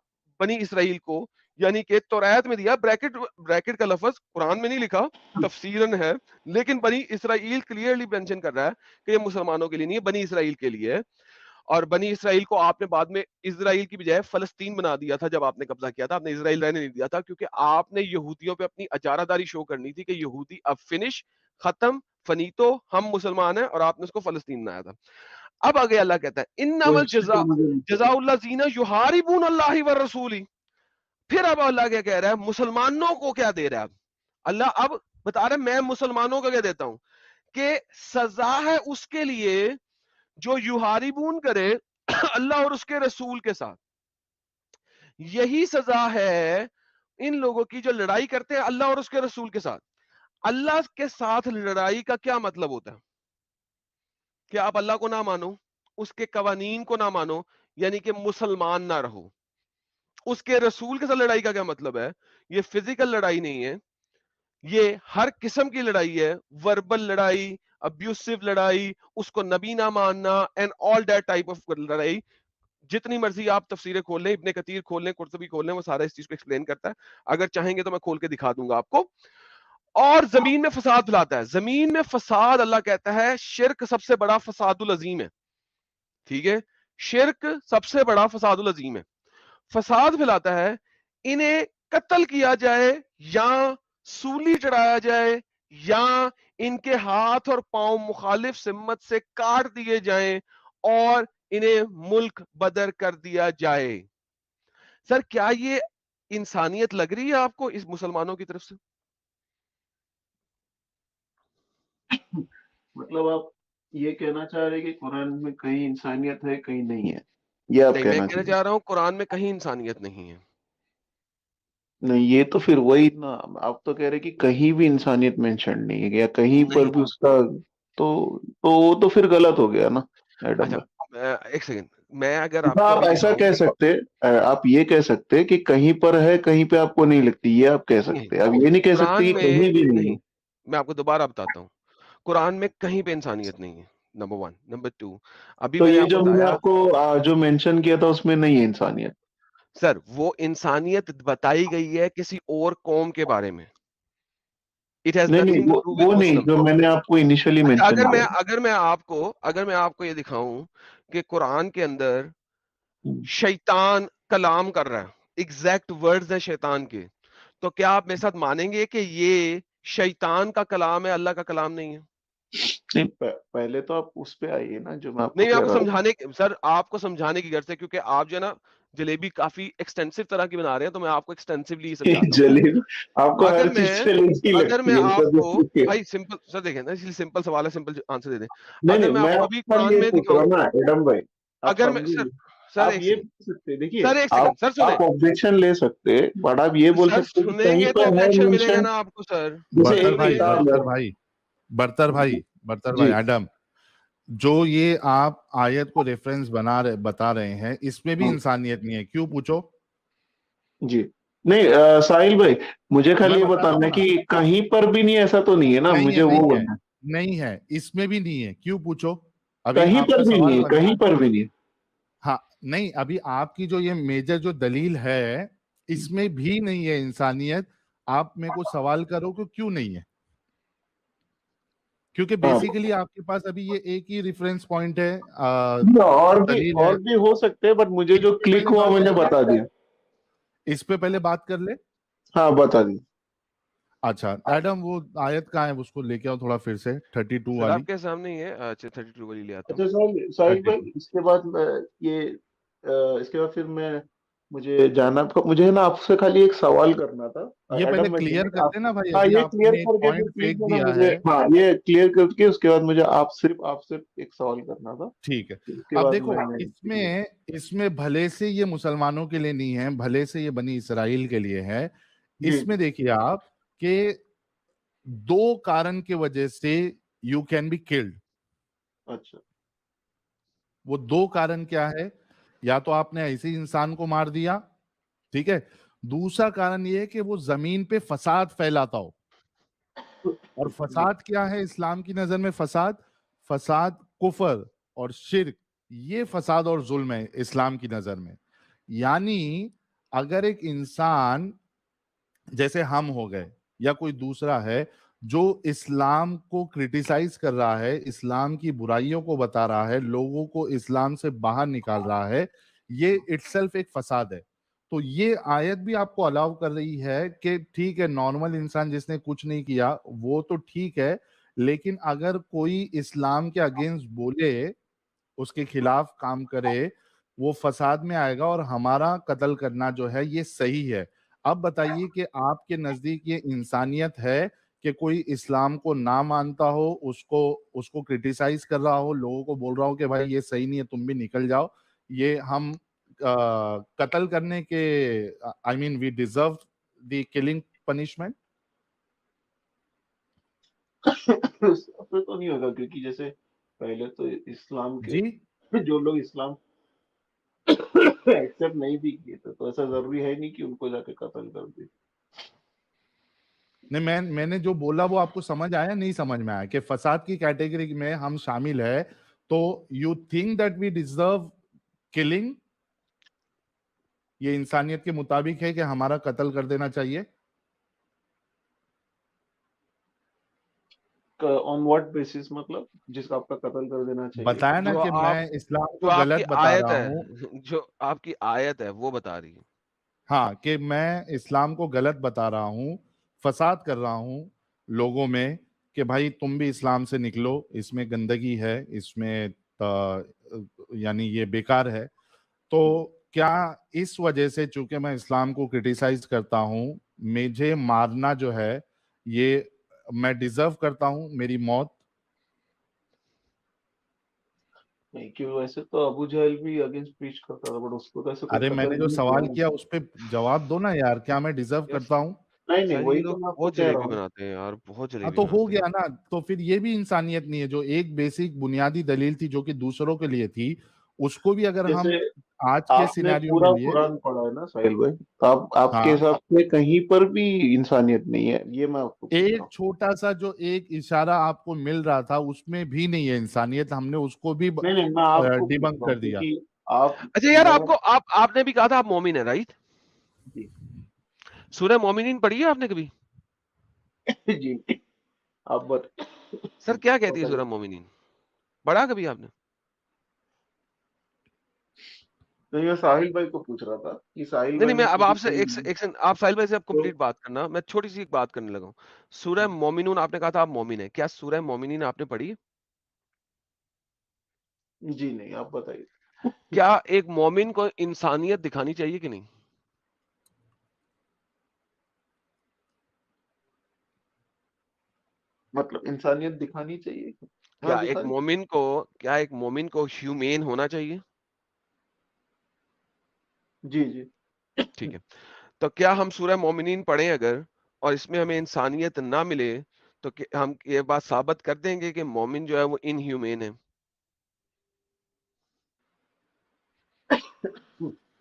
बनी इसराइल को, यानी कि तौरात में दिया, ब्रैकेट ब्रैकेट का लफ्ज कुरान में नहीं लिखा, तफसीरन है, लेकिन बनी इसराइल क्लियरली मेंशन कर रहा है कि ये मुसलमानों के लिए नहीं है, बनी इसराइल के लिए है। और बनी इसराइल को आपने बाद में इसराइल की बजाय फलस्तीन बना दिया था जब आपने कब्जा किया था, आपने इसराइल रहने नहीं दिया था, क्योंकि आपने यहूदियों पे अपनी अजारादारी शो करनी थी कि यहूदी अब फिनिश, खत्म, फनीतो, हम मुसलमान हैं, और आपने उसको फलस्तीन बनाया था। अब आगे अल्लाह कहता है वो इन्नमल हिस्ट्री तो मुझे नहीं पता। जजाउल्लज़ीना युहारिबून अल्लाह व रसूली। फिर अब अल्लाह क्या कह रहा है, मुसलमानों को क्या दे रहा है अल्लाह? अब बता रहा है मैं मुसलमानों को क्या देता हूं, कि सजा है उसके लिए जो युहारिबून करे अल्लाह और उसके रसूल के साथ। यही सजा है इन लोगों की जो लड़ाई करते हैं अल्लाह और उसके रसूल के साथ। अल्लाह के साथ लड़ाई का क्या मतलब होता है? कि आप अल्लाह को ना मानो, उसके कवानीन को ना मानो, यानी कि मुसलमान ना रहो। उसके रसूल के साथ लड़ाई का क्या मतलब है? ये फिजिकल लड़ाई नहीं है, ये हर किस्म की लड़ाई है, वर्बल लड़ाई, अब्यूसिव लड़ाई, उसको नबी ना मानना, and all that type of लड़ाई। जितनी मर्जी आप तफसीरें खोल लें, इब्ने कतीर खोल लें, कुर्तुबी खोल लें, वो सारा इस चीज को एक्सप्लेन करता है। अगर चाहेंगे तो मैं खोल के दिखा दूंगा आपको। और जमीन में फसाद फैलाता है। जमीन में फसाद, अल्लाह कहता है शिर्क सबसे बड़ा फसादुल अजीम है। ठीक है, शिर्क सबसे बड़ा फसादुल अजीम है। फसाद फैलाता है, इन्हें कत्ल किया जाए या सूली चढ़ाया जाए या इनके हाथ और पांव मुखालिफ सिम्मत से काट दिए जाएं और इन्हें मुल्क बदर कर दिया जाए। सर क्या ये इंसानियत लग रही है आपको इस मुसलमानों की तरफ से? मतलब आप ये कहना चाह रहे हैं कि कुरान में कहीं इंसानियत है कहीं नहीं है, ये आप नहीं, मैं कहना कहना चाहिए? चाह रहा हूं कुरान में कहीं इंसानियत नहीं है। नहीं, ये तो फिर वही ना, आप तो कह रहे कि कहीं भी इंसानियत मेंशन नहीं है या कहीं पर नहीं, भी उसका, तो वो तो फिर गलत हो गया ना मैडम अच्छा, भाई। एक सेकंड, मैं अगर हाँ, आपको आप अभी ऐसा दिखाऊं। कह सकते, आप ये कह सकते कि कहीं पर है कहीं पे आपको नहीं लगती, ये आप कह नहीं, सकते, आप ये नहीं कह सकते कुरान कि में कहीं भी नहीं नहीं, है। मैं आपको दोबारा बताता हूं, कुरान में कहीं पे इंसानियत नहीं है, नंबर वन। नंबर टू, अभी तो मैंने ये आपको जो मैंने बताया आपको जो मेंशन किया था उसमें नहीं है इंसानियत? सर, वो इंसानियत बताई गई है किसी और कौम के बारे में। इट हैज नहीं नहीं, नथिंग टू डू विद वो नहीं मुस्लिम। जो मैंने आपको इनिशियली अच्छा, मेंशन किया। अगर मैं आपको ये दिखाऊं कि कुरान के अंदर हम्म। शैतान कलाम कर रहा है, एग्जैक्ट वर्ड्स है शैतान के, तो क्या आप मेरे साथ मानेंगे कि ये शैतान का कलाम है, अल्लाह का कलाम नहीं है? नहीं, पहले तो आप उस पे आइए ना जो मैं आपको नहीं, मैं कह आपको रहा हूँ। समझाने सर, आपको समझाने की गर्ज से, क्योंकि आप जो है ना जलेबी काफी एक्सटेंसिव तरह की बना रहे हैं, तो मैं आपको एक्सटेंसिवली ही समझाता हूँ। जलेबी? आपको अगर हर मैं चीज चलेगी अगर मैं लगती है, आपको, तो भाई सिंपल सर देखें ना, इसलिए सिंपल सवाल है, सिंपल आंसर दे दें। नहीं अगर नहीं, मैं मैं आपको अभी आपका कुरान ये में पूछ रहा दिखाऊं, हूँ ना एडम भाई, आप अगर मैं समझिए। सर आप एक ये सेकंड, पूछ सकते, देखिए, सर एक सेकंड, सर सुने, आप ऑब्जेक्शन ले सकते, बट आप ये बोल सर सकते कि कहीं सुनेंगे तो पर है ऑब्जेक्शन मिलेगा मेंशन। ना आपको सर, जैसे सर बरतर एक भाई, सुनिए। किताब है। बरतर भाई, बरतर जी। भाई एडम, जो ये आप आयत को रेफरेंस बता रहे हैं, इसमें भी हाँ, इंसानियत नहीं है, क्यों पूछो? जी। नहीं, साहिल भाई, मुझे खाली मैं ये बता रहा बताना हूँ है ना, कि कहीं पर भी नहीं, ऐसा तो नहीं है ना, नहीं है, मुझे वो नहीं है, बोलना है। नहीं है, इसमें भी नहीं है, क्यों पूछो? अभी कहीं आपका पर भी नहीं सवाल है, बना कहीं है। पर भी नहीं है। हाँ, नहीं, अभी आपकी जो ये मेजर जो दलील है, इसमें भी नहीं है इंसानियत। आप मेरे को सवाल करो कि क्यों नहीं है, क्योंकि हाँ, बेसिकली आपके पास अभी ये एक ही रेफरेंस पॉइंट है, दलील है। और भी हो सकते हैं, बट मुझे इस जो पे क्लिक पहले हुआ बात मैंने कर ले, बता दिया। इस पे पहले बात कर ले। हाँ, बता दी। अच्छा एडम, वो आयत कहाँ है, उसको लेके आओ थोड़ा फिर से, 32 सर वाली। आपके सामने ही है, अच्छा 32 वाली ले आता हूँ। अच्छा साहिल, साहिल भाई, 32, इसके बाद इसके बाद फिर मुझे जाना, मुझे ना आपसे खाली एक सवाल करना था। ये पहले एडम, मैं क्लियर कर आप, देना भाई, हाँ, अभी ये क्लियर आपने एक करके फिर पॉइंट प्लीज फेंक ना दिया मुझे, है। हाँ, ये क्लियर करके उसके बाद मुझे आपसे एक सवाल करना था। ठीक है, उसके अब बाद देखो, इसमें इसमें भले से ये मुसलमानों के लिए नहीं है, भले से ये बनी इसराइल के लिए है। जी। इसमें देखिए आप कि दो कारण की वजह से यू कैन बी किल्ड। अच्छा। वो दो कारण क्या है? या तो आपने ऐसे ही इंसान को मार दिया, ठीक है। दूसरा कारण ये है कि वो जमीन पे फसाद फैलाता हो। और जी। फसाद क्या है इस्लाम की नजर में? फसाद, फसाद कुफर और शिर्क, ये फसाद और जुल्म है इस्लाम की नजर में। यानी अगर एक इंसान जैसे हम हो गए या कोई दूसरा है जो इस्लाम को क्रिटिसाइज कर रहा है, इस्लाम की बुराइयों को बता रहा है, लोगों को इस्लाम से बाहर निकाल रहा है, ये इटसेल्फ एक फसाद है। तो ये आयत भी आपको अलाउ कर रही है कि ठीक है, नॉर्मल इंसान जिसने कुछ नहीं किया वो तो ठीक है, लेकिन अगर कोई इस्लाम के अगेंस्ट बोले, उसके खिलाफ काम करे, वो फसाद में आएगा और हमारा कत्ल करना जो है ये सही है। अब बताइए कि आपके नजदीक ये इंसानियत है कि कोई इस्लाम को ना मानता हो, उसको उसको क्रिटिसाइज कर रहा हो, लोगों को बोल रहा हो कि भाई ये सही नहीं है, तुम भी निकल जाओ, ये हम कत्ल करने के, I mean we deserve the killing punishment? फिर तो नहीं होगा, क्योंकि जैसे पहले तो इस्लाम जी के जो लोग इस्लाम एक्सेप्ट नहीं भी किए थे, तो ऐसा जरूरी है नहीं कि उनको जाके कत्ल कर दे। नहीं, मैंने जो बोला वो आपको समझ आया, नहीं समझ में आया कि फसाद की कैटेगरी में हम शामिल है, तो you think that we deserve killing? ये इंसानियत के मुताबिक है कि हमारा कत्ल कर देना चाहिए? ऑन व्हाट बेसिस, मतलब जिसका आपका कत्ल कर देना चाहिए? बताया ना जो कि आप मैं इस्लाम जो को आपकी गलत बता आयत रहा है हूँ। जो आपकी आयत है वो बता रही है। हाँ, कि मैं इस्लाम को गलत बता रहा हूँ, फसाद कर रहा हूँ लोगों में कि भाई तुम भी इस्लाम से निकलो, इसमें गंदगी है, इसमें यानी ये बेकार है। तो क्या इस वजह से, चूंकि मैं इस्लाम को क्रिटिसाइज करता हूँ, मुझे मारना जो है ये मैं डिजर्व करता हूँ, मेरी मौत? नहीं, क्यों? वैसे तो अबू जहल भी अगेंस्ट प्रीच करता था, बट उसको तो ऐसे कोई अरे कत्ल मैंने जो नहीं सवाल किया। किया उस पे जवाब दो ना यार, क्या मैं डिजर्व यार करता हूँ? नहीं नहीं, सर ये वही तो लोग मैं आपको बहुत कह रहा जलेबी हूँ। बनाते हैं यार, बहुत हाँ, जलेबी तो हो बनाते गया हैं। ना, तो फिर ये भी इंसानियत नहीं है? जो एक बेसिक बुनियादी दलील थी जो कि दूसरों के लिए थी, उसको भी अगर हम जैसे आज के आपने सिनेरियो में पूरा लिए। कुरान पढ़ा है ना साहिल भाई, तो आपके हाँ, हिसाब से कहीं पर भी इंसानियत नहीं है, ये मैं आपको पूछ रहा एक हूँ। छोटा सा जो एक इशारा आपको मिल रहा था उसमें भी नहीं है इंसानियत, हमने उसको भी नहीं नहीं, मैं आपको पूछ डिबंक रहा हूँ कर दिया। क्योंकि आप अच्छा यार, मैं आपने भी कहा था आप मोमिन है, राइट? जी सूरह मोमिनीन पढ़ी है आपने कभी? जी, आप सर क्या कहती है बताइए। सूरह मोमिनीन? पढ़ा कभी आपने? तो ये साहिल भाई को पूछ रहा था कि साहिल नहीं भाई नहीं, मैं ने अब खुद ही आपसे कही एक सेकंड, आप साहिल भाई से आप तो। कंप्लीट बात करना, मैं छोटी सी एक बात करने लगा हूँ। सूरह मोमिनून आपने कहा था आप मोमिन है, क्या सूरह मोमिनीन आपने पढ़ी है? जी नहीं, आप बताइए। क्या एक मोमिन को इंसानियत दिखानी चाहिए कि नहीं? मतलब इंसानियत दिखानी चाहिए? क्या क्या एक दिखानी? मोमिन को क्या एक मोमिन को ह्यूमेन होना चाहिए? जी जी। ठीक है, तो क्या हम सूरह मोमिनीन पढ़ें अगर, और इसमें हमें इंसानियत ना मिले, तो हम ये बात साबित कर देंगे कि मोमिन जो है वो इनह्यूमेन है?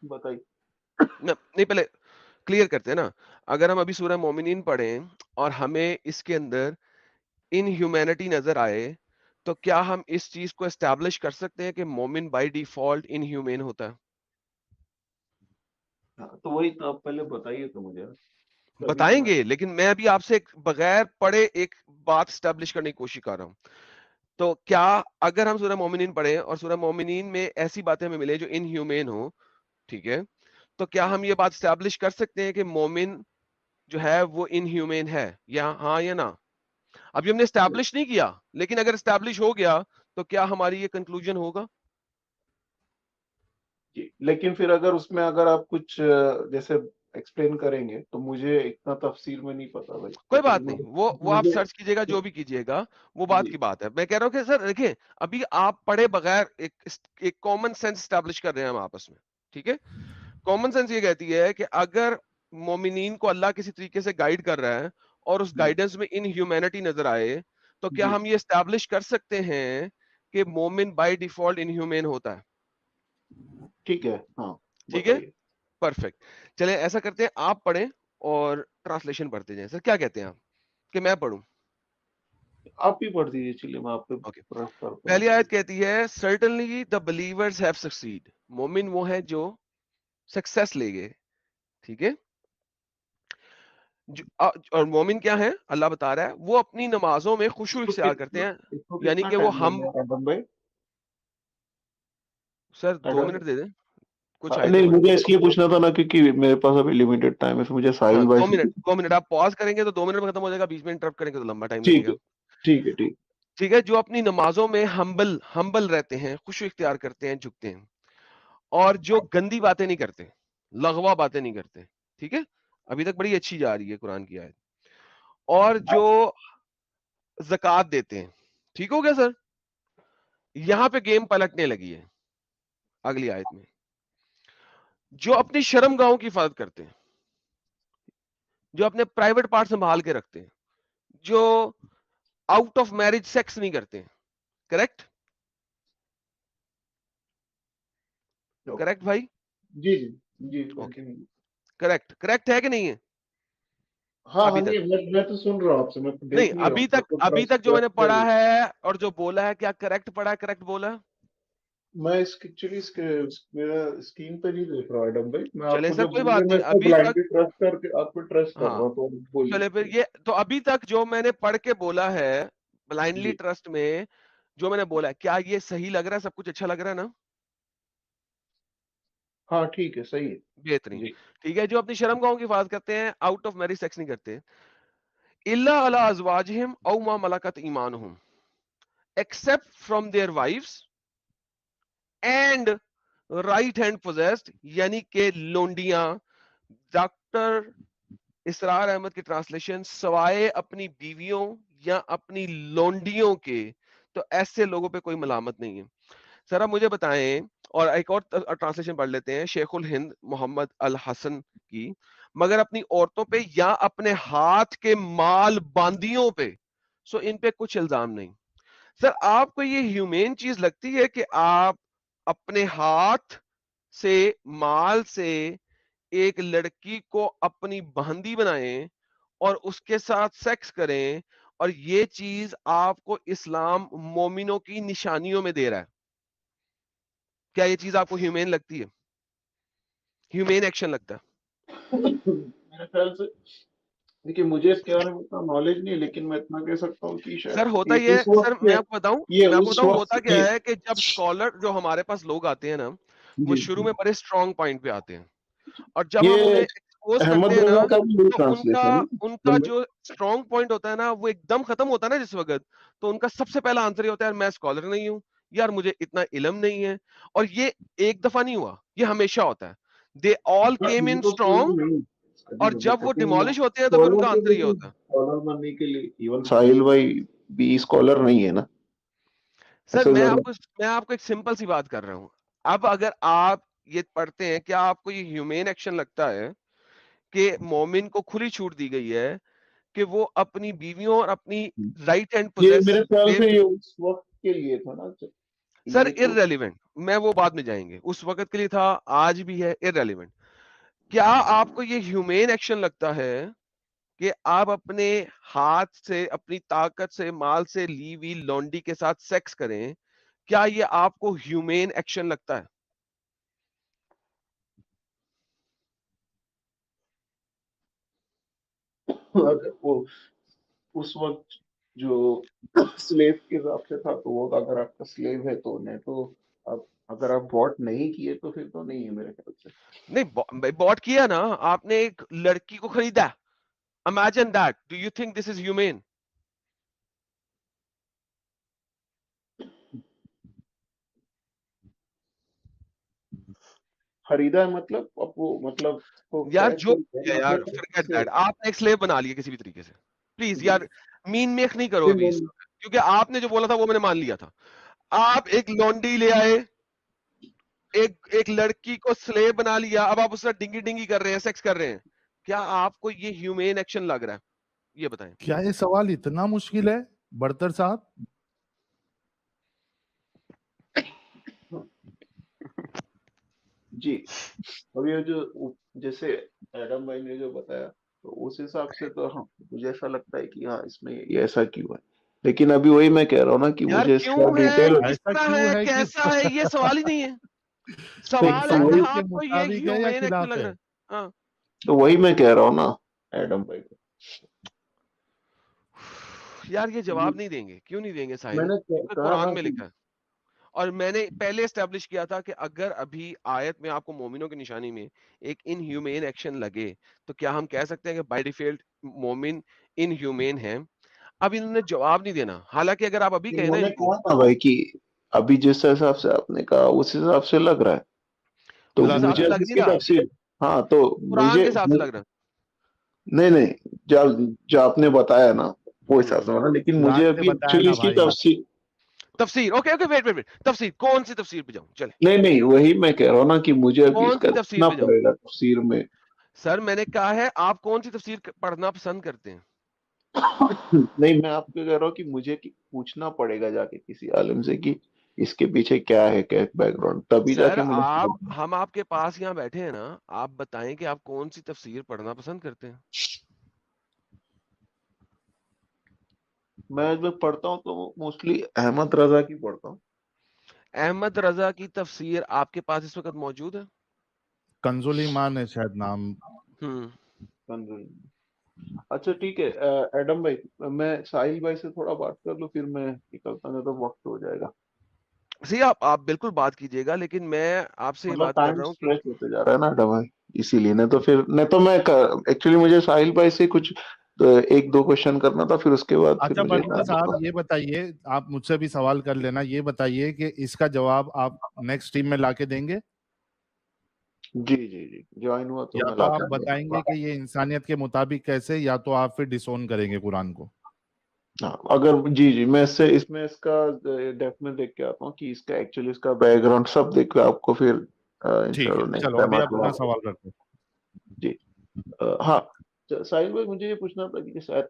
बताइए। नहीं, पहले क्लियर करते हैं ना। अगर हम अभी सूरह मोमिनीन पढ़ें और हमें इसके अंदर इनह्यूमैनिटी नजर आए, तो क्या हम इस चीज को एस्टैब्लिश कर सकते हैं कि मोमिन बाय डिफॉल्ट इनह्यूमेन होता है? हाँ, तो वही तो आप पहले बताइए तो मुझे, तभी तो मैं। बताएंगे, लेकिन मैं अभी आपसे एक बगैर पढ़े एक बात स्टैब्लिश करने की कोशिश कर रहा हूं। तो क्या अगर हम सूरह मोमिनीन पढ़े और सूरह मोमिनीन में ऐसी बातें हमें मिले जो इनह्यूमेन हो, ठीक है, तो क्या हम ये बात स्टैब्लिश कर सकते हैं कि मोमिन जो है वो इनह्यूमेन है, या हाँ या ना? अभी हमने स्टैब्लिश नहीं किया, लेकिन अगर स्टैब्लिश हो गया तो क्या हमारी ये कंक्लूजन होगा? जी, लेकिन फिर अगर उसमें अगर आप कुछ जैसे एक्सप्लेन करेंगे तो मुझे इतना तफसील में नहीं पता भाई, तो कोई फिर बात नहीं, वो आप मुझे सर्च कीजिएगा, जो भी कीजिएगा, वो बात जी की बात है। मैं कह रहा हूँ कि सर देखिए, अभी आप पढ़े बगैर एक कॉमन सेंस स्टैब्लिश कर रहे हैं हम आपस में, ठीक है? कॉमन सेंस ये कहती है कि अगर मोमिनीन को अल्लाह किसी तरीके से गाइड कर रहा है और उस जी गाइडेंस में इनह्यूमैनिटी नजर आए, तो क्या जी, हम ये स्टैब्लिश कर सकते हैं कि मोमिन बाय डिफॉल्ट इनह्यूमेन होता है? ठीक है, हाँ ठीक है, बताइए। परफेक्ट। चलिए ऐसा करते हैं, आप पढ़ें और ट्रांसलेशन पढ़ते जाएं। सर क्या कहते हैं आप, कि मैं पढ़ूं? आप ही पढ़ दीजिए, चलिए मैं आप पे ओके, ट्रस्ट करता हूँ, पहली आयत चलिए। कहती है, certainly the believers have succeed. मोमिन वो है जो सक्सेस ले गए, ठीक है? और मोमिन क्या है, अल्लाह बता रहा है, वो अपनी नमाजों में खुशू इसको इख्तियार करते कितना हैं। इसको यानी कितना कि वो टाइम हम, लेना है एडम भाई? सर 2 एडम, मिनट दे दें, कुछ हाँ, आयतें नहीं पढ़नी मुझे है। इसलिए पूछना था ना क्योंकि मेरे पास अभी लिमिटेड टाइम है, फिर मुझे हाँ, साहिल भाई 2 से। मिनट, 2 मिनट आप पॉज करेंगे तो 2 मिनट में खत्म हो जाएगा, बीच में इंटरप्ट करेंगे तो लंबा टाइम ठीक है लगेगा। ठीक है ठीक। ठीक है, जो अपनी नमाजों में हम्बल हम्बल रहते हैं, खुशू इख्तियार करते हैं, झुकते हैं, और जो गंदी बातें नहीं करते, लगवा बातें नहीं करते, ठीक है? अभी तक बड़ी अच्छी जा रही है कुरान की आयत। और जो ज़कात देते हैं, ठीक हो गया सर? यहां पे गेम पलटने लगी है अगली आयत में। जो अपनी शर्मगाहों की हिफाजत करते हैं, जो अपने प्राइवेट पार्ट संभाल के रखते हैं, जो आउट ऑफ मैरिज सेक्स नहीं करते हैं, करेक्ट? करेक्ट भाई? जी जी जी, ओके, कंटिन्यू। करेक्ट, करेक्ट है कि नहीं है? हाँ हाँ, अभी तक नहीं मैं तो सुन रहा हूँ आपसे, मैं तो नहीं, देख नहीं रहा हूँ, मैं तो अभी ट्रस्ट तक जो मैंने ट्रस्ट कर। पढ़ा है और जो बोला है, क्या करेक्ट पढ़ा है, करेक्ट बोला है? मैं एक्चुअली मेरा स्क्रीन पे नहीं देख रहा एडम भाई, मैं चले आपको सर, जो कोई बोल रहे बात हैं, मैं नहीं, इसको अभी तक, ब्लाइंडली ट्रस्ट करके आप पे ट्रस्ट कर हाँ, रहा हूँ, तो चले फिर बोलिए। ये तो अभी तक जो मैंने पढ़ के बोला है, ब्लाइंडली जी ट्रस्ट में जो मैंने बोला है, क्या ये सही लग रहा है? सब कुछ अच्छा लग रहा है ना? हाँ ठीक है, सही है बेहतरीन। जी। ठीक है, जो अपनी शर्म गाहों की हिफाजत करते हैं, आउट ऑफ मैरिज सेक्स नहीं करते। इल्ला अला अज़वाजिहिम औ मा मलकत ईमानुहुम, except from their wives and right hand possessed, यानी के लोंडियां। डॉक्टर इसरार अहमद की ट्रांसलेशन, सवाए अपनी बीवियों या अपनी लोंडियों के, तो ऐसे लोगों पे कोई मलामत नहीं है। सर आप मुझे बताएं, और एक और ट्रांसलेशन पढ़ लेते हैं शेखुल हिंद मोहम्मद अल हसन की, मगर अपनी औरतों पे या अपने हाथ के माल बांदियों पे, सो इन पे कुछ इल्जाम नहीं। सर आपको ये ह्यूमेन चीज लगती है कि आप अपने हाथ से, माल से एक लड़की को अपनी बहंदी बनाएं और उसके साथ सेक्स करें, और ये चीज आपको इस्लाम मोमिनों की निशानियों में दे रहा है? क्या ये चीज आपको ह्यूमेन लगती है? ह्यूमेन एक्शन लगता है? मेरे ख्याल से देखिए, मुझे इसके बारे में उतना नॉलेज नहीं है, लेकिन मैं इतना कह सकता हूँ कि सर शायद होता ये ये, उस सर वक्त मैं के आपको बताऊं, ये मैं आपको उस बताऊं वक्त होता क्या के है कि जब स्कॉलर जो हमारे पास लोग आते हैं ना, वो जी शुरू जी में बड़े स्ट्रांग पॉइंट पे आते हैं, और जब हम ये उन्हें एक्सपोज करते अहमद हैं ना, रजा का भी तो उनका ट्रांसलेशन है उनका मतलब जो स्ट्रांग पॉइंट होता है ना, वो एकदम खत्म होता है ना जिस वक्त, तो उनका सबसे पहला आंसर ये होता है, यार मैं स्कॉलर नहीं हूं, यार मुझे इतना इल्म नहीं है। और ये एक दफा नहीं हुआ, ये हमेशा होता है। दे ऑल हाँ, केम ये इन तो स्ट्रांग, पूरा नहीं कभी और मतलब जब वो कहते हैं डिमोलिश होते हैं तो फिर स्कॉलर उनका तो, आंसर ये लेकिन होता है। स्कॉलर बनने के लिए इवन साहिल भाई भी स्कॉलर नहीं है ना, सर ऐसा ज्यादा। मैं आपको एक सिंपल सी बात कर रहा हूं। अब अगर आप ये पढ़ते हैं, क्या आपको ये ह्यूमेन एक्शन लगता है कि मोमिन को खुली छूट दी गई है कि वो अपनी बीवियों और अपनी राइट हैंड ये मेरे पोजेस ख्याल पे? से ये उस वक्त के लिए था ना, सर ये तो इररेलेवेंट, मैं वो बाद में जाएंगे, उस वक्त के लिए था, आज भी है, इररेलेवेंट। क्या आपको ये ह्यूमेन एक्शन लगता है कि आप अपने हाथ से, अपनी ताकत से, माल से ली हुई लौंडी के साथ सेक्स करें? क्या ये आपको ह्यूमेन एक्शन लगता है? अगर वो उस वक्त जो स्लेव के हिसाब से था, तो वो अगर आपका स्लेव है तो नहीं, तो आप अगर आप वॉट नहीं किए तो फिर तो नहीं है मेरे ख्याल से। नहीं, बॉट किया ना आपने, एक लड़की को खरीदा, imagine that, do you think this is humane? खरीदा है मतलब अब वो मतलब वो यार जो कैसे है अपने यार, पैसे फॉरगेट से। दैट, आपने एक स्लेव बना लिया किसी भी तरीके से। प्लीज जी यार, मीन मेक नहीं करो जी, अभी इस वक्त, क्योंकि आपने जो बोला था वो मैंने मान लिया था। आप एक लौंडी ले आए, एक एक लड़की को स्लेव बना लिया, अब आप उससे डिंगी डिंगी कर रहे हैं, सेक्स कर रहे हैं। क्या आपको ये ह्यूमेन एक्शन लग रहा है? ये बताएं। क्या ये सवाल इतना मुश्किल है बरतर साहब? जी। अब ये जो जैसे एडम भाई ने जो बताया, तो उस हिसाब से तो हाँ, मुझे ऐसा लगता है कि हाँ इसमें ये ऐसा क्यों है, लेकिन अभी वही मैं कह रहा हूँ ना कि यार मुझे इसका क्यों है, डिटेल किस ऐसा तरह क्यों है, है कि कैसा है, ये सवाल ही नहीं है। नहीं, सवाल तो है कि वही के आपको ये मुताबिक है या ह्यूमेन एक्शन खिलाफ लग है? रहा है। हाँ। तो वही मैं कह रहा हूँ ना एडम भाई को। यार ये ये जवाब नहीं देंगे, क्यों नहीं देंगे साहिल? मैंने क्योंकि कहा कुरान ना में कि लिखा है, और मैंने पहले एस्टेब्लिश किया था कि अगर अभी आयत में आपको मोमिनों की निशानी में एक इनह्यूमेन एक्शन लगे, तो क्या हम कह सकते हैं कि बाय डिफॉल्ट मोमिन इनह्यूमेन है? अब इन्होंने जवाब नहीं देना, हालांकि अगर आप अभी कि कहें ना मैंने इनको, कहा ना भाई कि अभी जिस हिसाब से आपने कहा उस हिसाब से लग रहा है, तो उस हिसाब मुझे से अब लग नहीं इसकी रहा, तफसील। हाँ तो कुरान मुझे के हिसाब से लग रहा नहीं नहीं, जो जो आपने बताया ना वो है। हिसाब से बना, लेकिन कुरान मुझे से अभी बताया एक्चुअली ना इसकी भाई। तफसील। तफसीर, okay okay, wait wait wait, तफसीर कौन सी तफसीर पे जाऊं? चले, नहीं नहीं, वही मैं कह रहा हूँ ना कि मुझे अभी कौन इसका सी तफसीर देखना पे जाऊं? पड़ेगा तफसीर में। सर मैंने कहा है, आप कौन सी तफसीर पढ़ना पसंद करते हैं? नहीं, मैं आपको कह रहा हूँ कि मुझे पूछना पड़ेगा जाके किसी आलिम से कि इसके पीछे क्या है, क्या बैकग्राउंड, तभी सर जाके मुझे समझ में हम आपके पास यहाँ बैठे हैं ना, आप बताएं कि आप कौन सी तफसीर पढ़ना पसंद करते हैं? मैं पढ़ता हूँ तो मोस्टली अहमद रजा की पढ़ता हूँ। अहमद रजा की तफसीर आपके पास इस वक्त मौजूद है? कंजुल ईमान है शायद नाम। हम्म। अच्छा ठीक है, एडम भाई, मैं साहिल भाई से थोड़ा बात कर लूं, फिर मैं निकलता, नहीं तो वक्त हो जाएगा। सही, आप बिल्कुल बात कीजिएगा, लेकिन मैं आपसे ये मतलब बात कर टाइम रहा हूँ कि स्ट्रेच होते जा रहा है ना एडम भाई, इसीलिए। नहीं तो मैं एक्चुअली मुझे साहिल भाई से कुछ एक दो क्वेश्चन करना था, फिर उसके बाद फिर अच्छा मुझे बरकत साहब, ये बताइए, आप मुझसे भी सवाल कर लेना, ये बताइए कि इसका जवाब आप नेक्स्ट टीम में लाके देंगे, जी जी जी, ज्वाइन हुआ तो या मैं तो ला आप कर बताएंगे कि ये इंसानियत के मुताबिक कैसे, या तो आप फिर डिसोन करेंगे कुरान को। हाँ, अगर जी जी, मैं इसमें इसका डेप्थ में देख के आता हूँ कि इसका एक्चुअली इसका बैकग्राउंड सब देख के आपको फिर ठीक है, इंशाल्लाह नेक्स्ट चलो टाइम अभी आप अपना आपको। सवाल रखो। जी हाँ, साहिल भाई, मुझे ये पूछना था कि शायद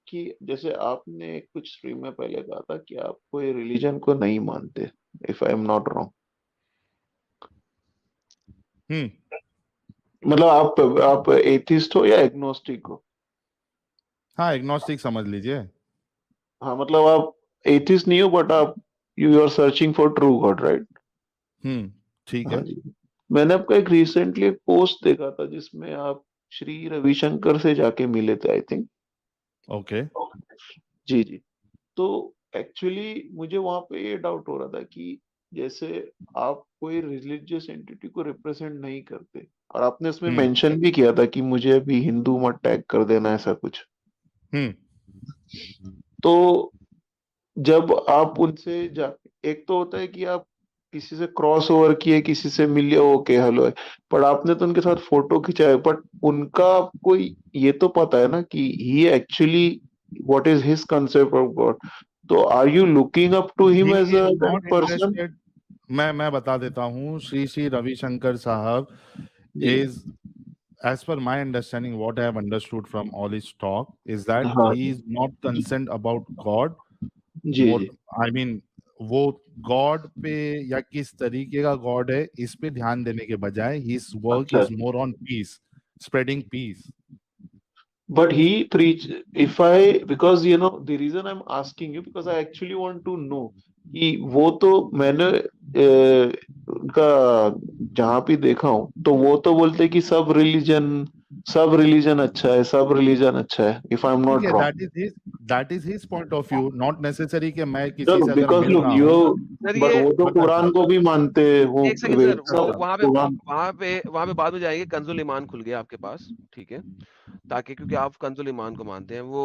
कि जैसे आपने कुछ स्ट्रीम में पहले कहा था कि आप कोई रिलीजन को नहीं मानते, if I am not wrong. Hmm. मतलब आप एथिस्ट हो या एग्नोस्टिक हो? हाँ, एग्नोस्टिक समझ लीजिए। हाँ, मतलब आप एथिस्ट नहीं हो, बट आप you are searching for true God, right? ठीक हाँ है। जी। मैंने आपका एक रिसेंटली एक पोस्ट देखा था जिसमें आप श्री रविशंकर से जाके मिले थे, आई थिंक। ओके। जी जी। तो एक्चुअली मुझे वहां पे ये डाउट हो रहा था कि जैसे आप कोई रिलीजियस एंटिटी को रिप्रेजेंट नहीं करते, और आपने उसमें हम्म। मेंशन भी किया था कि मुझे अभी हिंदू मत टैग कर देना, ऐसा कुछ। हम्म। तो जब आप उनसे जा, एक तो होता है कि आप किसी से क्रॉस ओवर किए, किसी से मिले, ओके हेलो है, पर आपने तो उनके साथ फोटो खिंचाया, बट उनका आपको ये तो पता है ना कि he actually what is his concept of God. तो are you looking up to he him as a is that not person? Interested. मैं बता देता हूँ, श्री श्री रविशंकर साहब ji is, as per my understanding, what I have understood from all his talk is that हाँ he जी is not concerned about God. जी What जी। I mean, वो गॉड पे या किस तरीके का गॉड है इस पे ध्यान देने के बजाय his work अच्छा, is more on peace, spreading peace. but he preach, if I, because you know the reason I'm asking you, because I actually want to know कि वो तो मैंने उनका जहाँ भी देखा हूँ, तो वो तो बोलते हैं कि सब रिलीजन अच्छा है, सब रिलीजन अच्छा है, इफ आई एम ठीक नॉट है, wrong. that is his point of view, not necessary कि मैं किसी चलो, से अगर बिकॉज मिल लुक रहा यू, हूँ। सर बट ये वो तो बता, कुरान को भी मानते हैं, वो एक सेकंड वेद सर, वो सब कुरान। वहां पे बाद में जाएंगे। कंजुल ईमान खुल गया आपके पास, ठीक है, ताकि क्योंकि आप कंजुल ईमान को मानते हैं, वो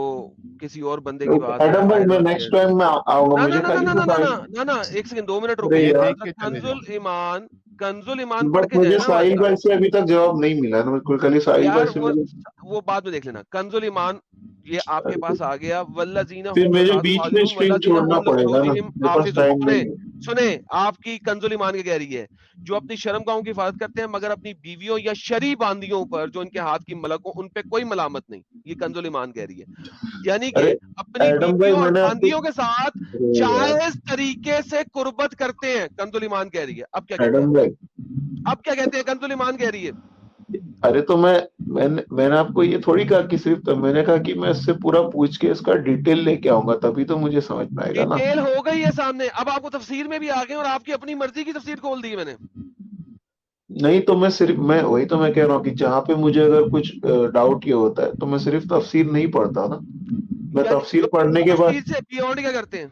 किसी और बंदे की बात है, एडम भाई, फायर मैं होती है। नेक्स्ट टाइम में आऊंगा, ना ना मुझे ना ना खाली ना तो ना ना ना टाइम। ना ना, एक सेकंड, 2 मिनट अरे रुकिए। यार, देख के चले जाओ। कंजुल ईमान पढ़ बट के जाए मुझे ना हमारे साहिल साथ। भाई से अभी तक जवाब नहीं मिला ना, बिल्कुल खाली साहिल भाई यार से मुझे। वो बाद में देख लेना। कंजुल ईमान ये आपके पास आ गया। वल्लजीना फिर हुम मुझे लजातु बीच में आलिहुम स्ट्रीम वल्लजीना छोड़ना हुम पड़ेगा ना, लिफुरूजिहिम मेरे पास हाफिजून। टाइम सुने नहीं है। सुने, आपकी कंजुल ईमान की कह रही है, जो अपनी शर्मगाहों की हिफाजत करते हैं मगर अपनी बीवियों या शरी बांदियों पर जो इनके हाथ की मलक हो उन पे कोई मलामत नहीं, ये कंजुल ईमान कह रही है। यानी कि अरे अपनी एडम भाई, बीवियों और मैंने आपको, बांदियों के साथ अरे यार, जायज तरीके से कुर्बत करते हैं, कंजुल ईमान कह रही है। अब क्या कहते हैं, एडम भाई, अब क्या कहते हैं, कंजुल ईमान कह रही है। अरे तो मैंने आपको ये थोड़ी कहा कि सिर्फ, तो मैंने कहा कि मैं इससे पूरा पूछ के इसका डिटेल लेके आऊंगा, तभी तो मुझे समझ में आएगा ना। डिटेल हो गई है सामने, अब आपको तफसीर में भी आ गए और आपकी अपनी मर्जी की तफसीर खोल दी है मैंने। नहीं तो मैं सिर्फ, मैं वही तो मैं कह रहा हूँ कि जहाँ पे मुझे अगर कुछ डाउट ये होता है, तो मैं सिर्फ तफसीर नहीं पढ़ता ना, मैं यानी तफसीर पढ़ने के बाद, तफसीर से बियॉन्ड क्या करते हैं।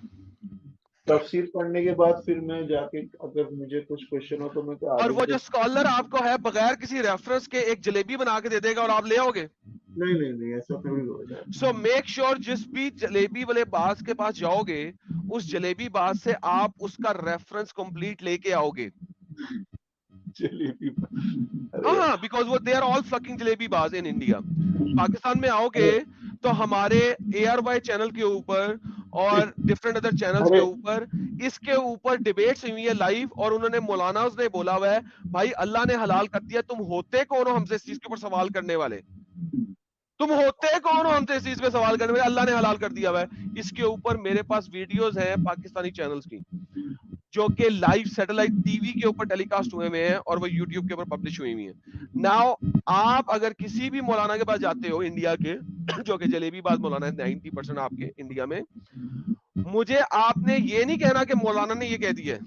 तफसीर पढ़ने के बाद फिर मैं जाके, अगर मुझे कुछ क्वेश्चन हो तो मैं तो और आगे वो से। जो स्कॉलर आपको है बगैर किसी रेफरेंस के एक जलेबी बना के दे देगा और आप ले आओगे। नहीं नहीं नहीं, ऐसा थोड़ी हो जाए। सो मेक श्योर जिस भी जलेबी वाले बाज के पास जाओगे, उस जलेबी बाज से आप उसका रेफरेंस कंप्लीट लेके आओगे। जलेबी, हाँ अरे हाँ, बिकॉज वो they are all fucking jalebi बाज इन इंडिया। पाकिस्तान में आओगे तो हमारे ARY चैनल के ऊपर और डिफरेंट अदर चैनल्स के अरे ऊपर इसके ऊपर डिबेट्स हुई है लाइव, और उन्होंने मौलाना ने बोला हुआ है, भाई अल्लाह ने हलाल कर दिया, तुम होते कौन हो हमसे इस चीज के ऊपर सवाल करने वाले, तुम होते कौन हो हमसे इस चीज पे सवाल करने वाले, अल्लाह ने हलाल कर दिया हुआ है। इसके ऊपर मेरे पास वीडियोस हैं पाकिस्तानी चैनल्स की, जो कि लाइव सैटेलाइट टीवी के ऊपर टेलीकास्ट हुए हुए हैं और वो यूट्यूब के ऊपर पब्लिश हुई हुई है। नाउ आप अगर किसी भी मौलाना के पास जाते हो इंडिया के, जो कि जलेबीबाज मौलाना है 90% आपके इंडिया में, मुझे आपने ये नहीं कहना कि मौलाना ने ये कह दिया है,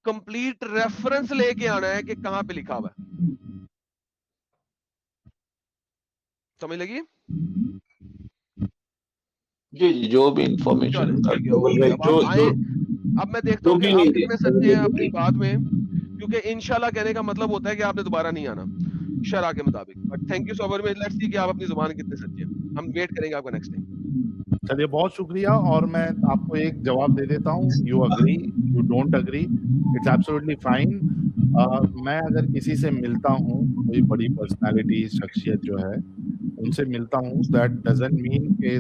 कंप्लीट रेफरेंस लेके आना है कि कहां पे लिखा हुआ है। समझ लगी? जी जी, जो भी इंफॉर्मेशन चले ठीक है, ओके। अब जो आप आए, जो अब मैं देखता जो हूँ कि भी आप कितने सच्चे हैं अपनी बात में, क्योंकि इंशाल्लाह कहने का मतलब होता है कि आपने दोबारा नहीं आना शरा के मुताबिक। But thank you so much, let's see कि आप अपनी जुबान कितने सच्चे हैं। हम वेट करेंगे आपका नेक्स्ट टाइम। चलिए, बहुत शुक्रिया। और मैं आपको एक जवाब दे देता हूँ, you agree, you don't agree, it's absolutely fine. मैं अगर किसी से मिलता हूँ, कोई बड़ी पर्सनालिटी, शख्सियत जो है, उनसे मिलता हूँ, दैट डजंट मीन कि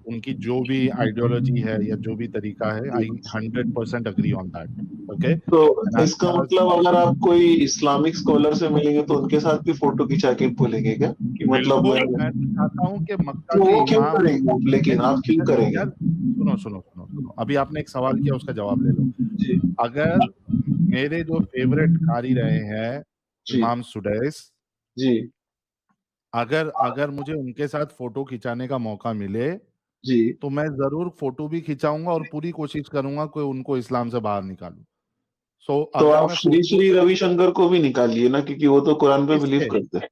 उनकी जो भी आइडियोलॉजी है या जो भी तरीका है, आई 100% अग्री ऑन दैट, ओके। तो इसका मतलब अगर आप कोई इस्लामिक स्कॉलर से मिलेंगे तो उनके साथ भी फोटो खिंचा के बोलेंगे क्या कि मतलब बिल्कुल, मैं तो चाहता हूँ कि मक्का तो के वो क्यों इमाम, करेंगे आप, लेकिन आप क्यों करेंगे? यार सुनो सुनो सुनो सुनो, अभी आपने एक सवाल किया, उसका जवाब ले लो। जी अगर मेरे जो फेवरेट कारी रहे हैं जी इमाम सुडैस, जी अगर अगर मुझे उनके साथ फोटो खिंचाने का मौका मिले जी। तो मैं जरूर फोटो भी खिंचाऊंगा और पूरी कोशिश करूंगा कि उनको इस्लाम से बाहर निकालूं। सो तो अगर आप मैं श्री फोटो, श्री रविशंकर को भी निकालिए ना, क्योंकि वो तो कुरान पे बिलीव किसके करते हैं।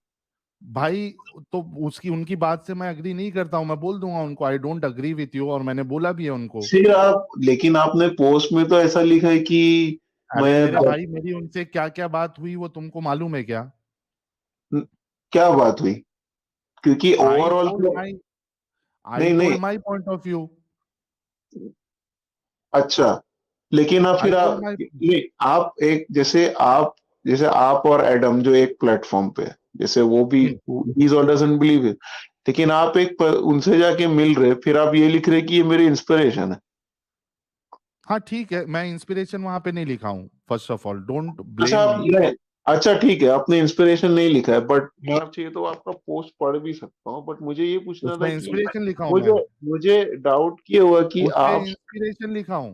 भाई, तो उसकी उनकी बात से मैं अग्री नहीं करता हूं, मैं बोल दूंगा उनको I don't agree with you, और मैंने बोला भी है उनको। फिर आप, लेकिन आपने पोस्ट में तो ऐसा लिखा है कि अरे मेरे मैं, भाई, मेरी उनसे क्या क्या बात हुई वो तुमको मालूम है क्या? क्या बात हुई? क्योंकि आई ओवरऑल टोल्ड तो माई आई नहीं नहीं। Told my point of view. अच्छा, लेकिन आप आई फिर टोल्ड आप माई नहीं, आप एक जैसे आप और एडम जो एक प्लेटफॉर्म पे है, जैसे वो भी ही डजंट बिलीव इट, लेकिन आप उनसे जाके मिल रहे, फिर आप ये लिख रहे कि ये मेरी इंस्पिरेशन है। हाँ ठीक है, मैं इंस्पिरेशन वहां पे नहीं लिखा हूँ, फर्स्ट ऑफ ऑल डोंट अच्छा ब्लेम आप मी। नहीं, अच्छा ठीक है, आपने इंस्पिरेशन नहीं लिखा है, बट मैं चाहिए तो आपका पोस्ट पढ़ भी सकता हूँ, बट मुझे ये पूछना था उसमें कि इंस्पिरेशन लिखा हूं मैं, मुझे मुझे डाउट ये हुआ कि उस पे आप, इंस्पिरेशन लिखा हूं।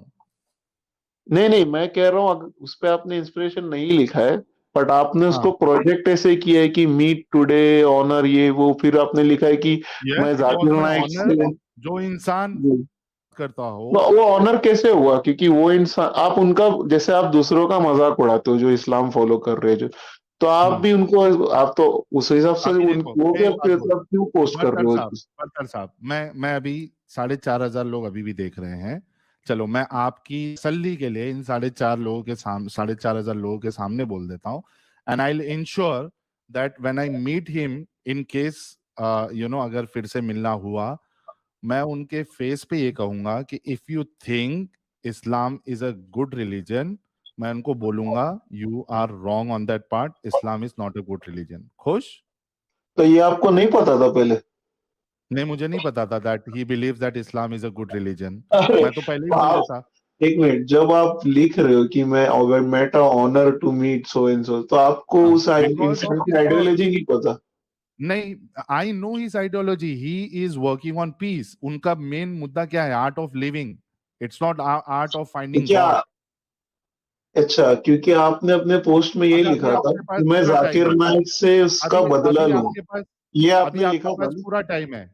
नहीं नहीं, मैं कह रहा हूँ उस पे आपने इंस्पिरेशन नहीं लिखा है, बट आपने उसको हाँ, प्रोजेक्ट ऐसे किया है कि मीट टुडे ऑनर ये वो, फिर आपने लिखा है कि यस, मैं तो जाकिर मैं नाइक ऑनर, से, जो इंसान करता हो। वो ऑनर कैसे हुआ? क्योंकि वो इंसान, आप उनका, जैसे आप दूसरों का मजाक उड़ाते हो जो इस्लाम फॉलो कर रहे हैं जो, तो आप भी उनको, आप तो उस हिसाब से अभी उन देखो, वो मैं भी एक बात आपके बोल, साथ क्यों पोस्ट कर रहे हो? बरतर साहब, मैं अभी 4,500 लोग अभी भी देख रहे हैं। चलो, मैं आपकी तसल्ली के लिए इन 4,500 लोगों के सामने बोल देता हूँ, and I will ensure that when I meet him, in case अगर फिर से मिलना हुआ, मैं उनके फेस पे ये कहूंगा कि if you think Islam is a good religion, मैं उनको बोलूंगा you are wrong on that part, Islam is not a good religion. खुश? तो ये आपको नहीं पता था पहले? नहीं, मुझे नहीं पता था that he believes that Islam is a good religion. अरे मैं तो पहले ही तो बोल आप, देता। एक मिनट, जब आप लिख रहे हो कि मैं met honour to meet so and so, तो आपको उस बिकॉज ऑफ इंसान की इसको, आइडियोलॉजी नहीं पता? नहीं, I know his ideology, he is working on peace. उनका मेन मुद्दा क्या है? Art of living, it's not art of finding क्या? गॉड। अच्छा, क्योंकि आपने अपने पोस्ट में ये अभी अभी लिखा था आपके पास कि मैं पूरा टाइम जाकिर है, नाइक से उसका अभी बदला अभी लूं, आपके पास ये अभी आपने आपके लिखा था पास ना? पूरा टाइम है।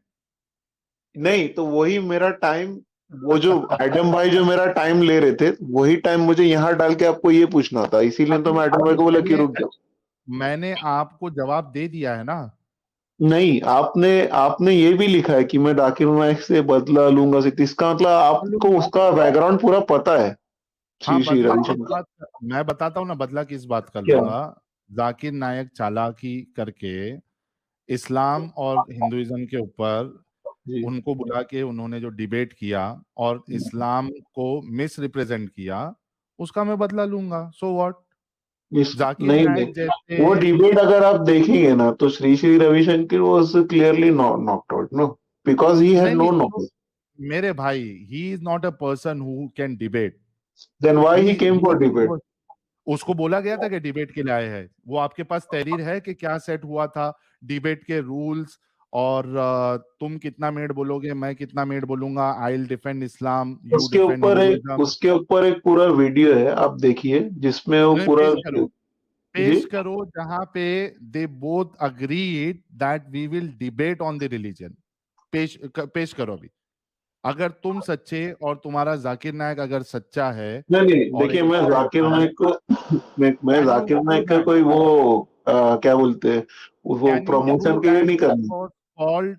नहीं, तो वही मेरा टाइम, वो जो एडम भाई जो मेरा टाइम ले रहे थे, वही टाइम मुझे यहाँ डाल के आपको ये पूछना था, इसीलिए तो अभी मैं एडम भाई अभी को बोला कि मैंने रुक जाओ। मैंने आपको जवाब दे दिया है ना। नहीं, आपने आपने ये भी लिखा है कि मैं जाकिर नाइक से बदला लूंगा, इसका मतलब आपको लूंगा, उसका बैकग्राउंड पूरा पता है। हाँ, श्री श्री बदला किस रविशंकर बात का, मैं बताता हूँ ना, बदला किस बात का क्या? लूंगा। जाकिर नायक चालाकी करके इस्लाम और हिंदुइज्म के ऊपर जी उनको बुला के उन्होंने जो डिबेट किया और इस्लाम को मिस रिप्रेजेंट किया, उसका मैं बदला लूंगा। So what? जाकिर नहीं नहीं, नायक जैसे, वो डिबेट अगर आप देखेंगे ना, तो Shri Shri Ravishankar was clearly knocked out, no, because he had नहीं नो नहीं, तो नॉलेज। मेरे भाई, he is not a person who can debate. Then why he came for debate? ही उसको बोला गया था कि डिबेट के लिए आए हैं। वो आपके पास तहरीर है कि क्या सेट हुआ था, डिबेट के रूल्स, और तुम कितना मिनट बोलोगे, मैं कितना मिनट बोलूंगा, I will defend Islam, you defend Hinduism. उसके ऊपर एक पूरा वीडियो है, आप देखिए, जिसमें वो नहीं, पूरा, जी पेश करो जहां पे they both agreed that we will debate on the religion. पेश करो अभी, अगर तुम सच्चे और तुम्हारा जाकिर नायक अगर सच्चा है नहीं नहीं, और देखिए, एक मैं अच्छा जाकिर इंसान, नाइक को, मैं can you Zakir do Naik का दैट? कोई वो क्या बोलते हैं वो Can you प्रमोशन prove के लिए that नहीं he करनी। was called?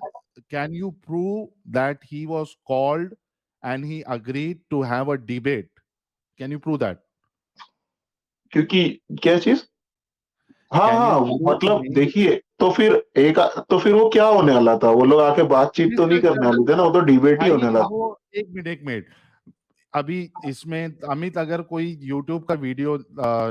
Can you prove that he was called and he agreed to have a debate? Can you prove that? क्योंकि क्या चीज? हाँ Can हाँ, you prove to मतलब me? देखिए, तो फिर वो क्या होने वाला था? वो लोग आके बातचीत तो नहीं करने Discussion. वाले थे ना, वो तो डिबेट ही भाई होने वाला था। वो एक मिनट अभी इसमें अमित अगर कोई YouTube का वीडियो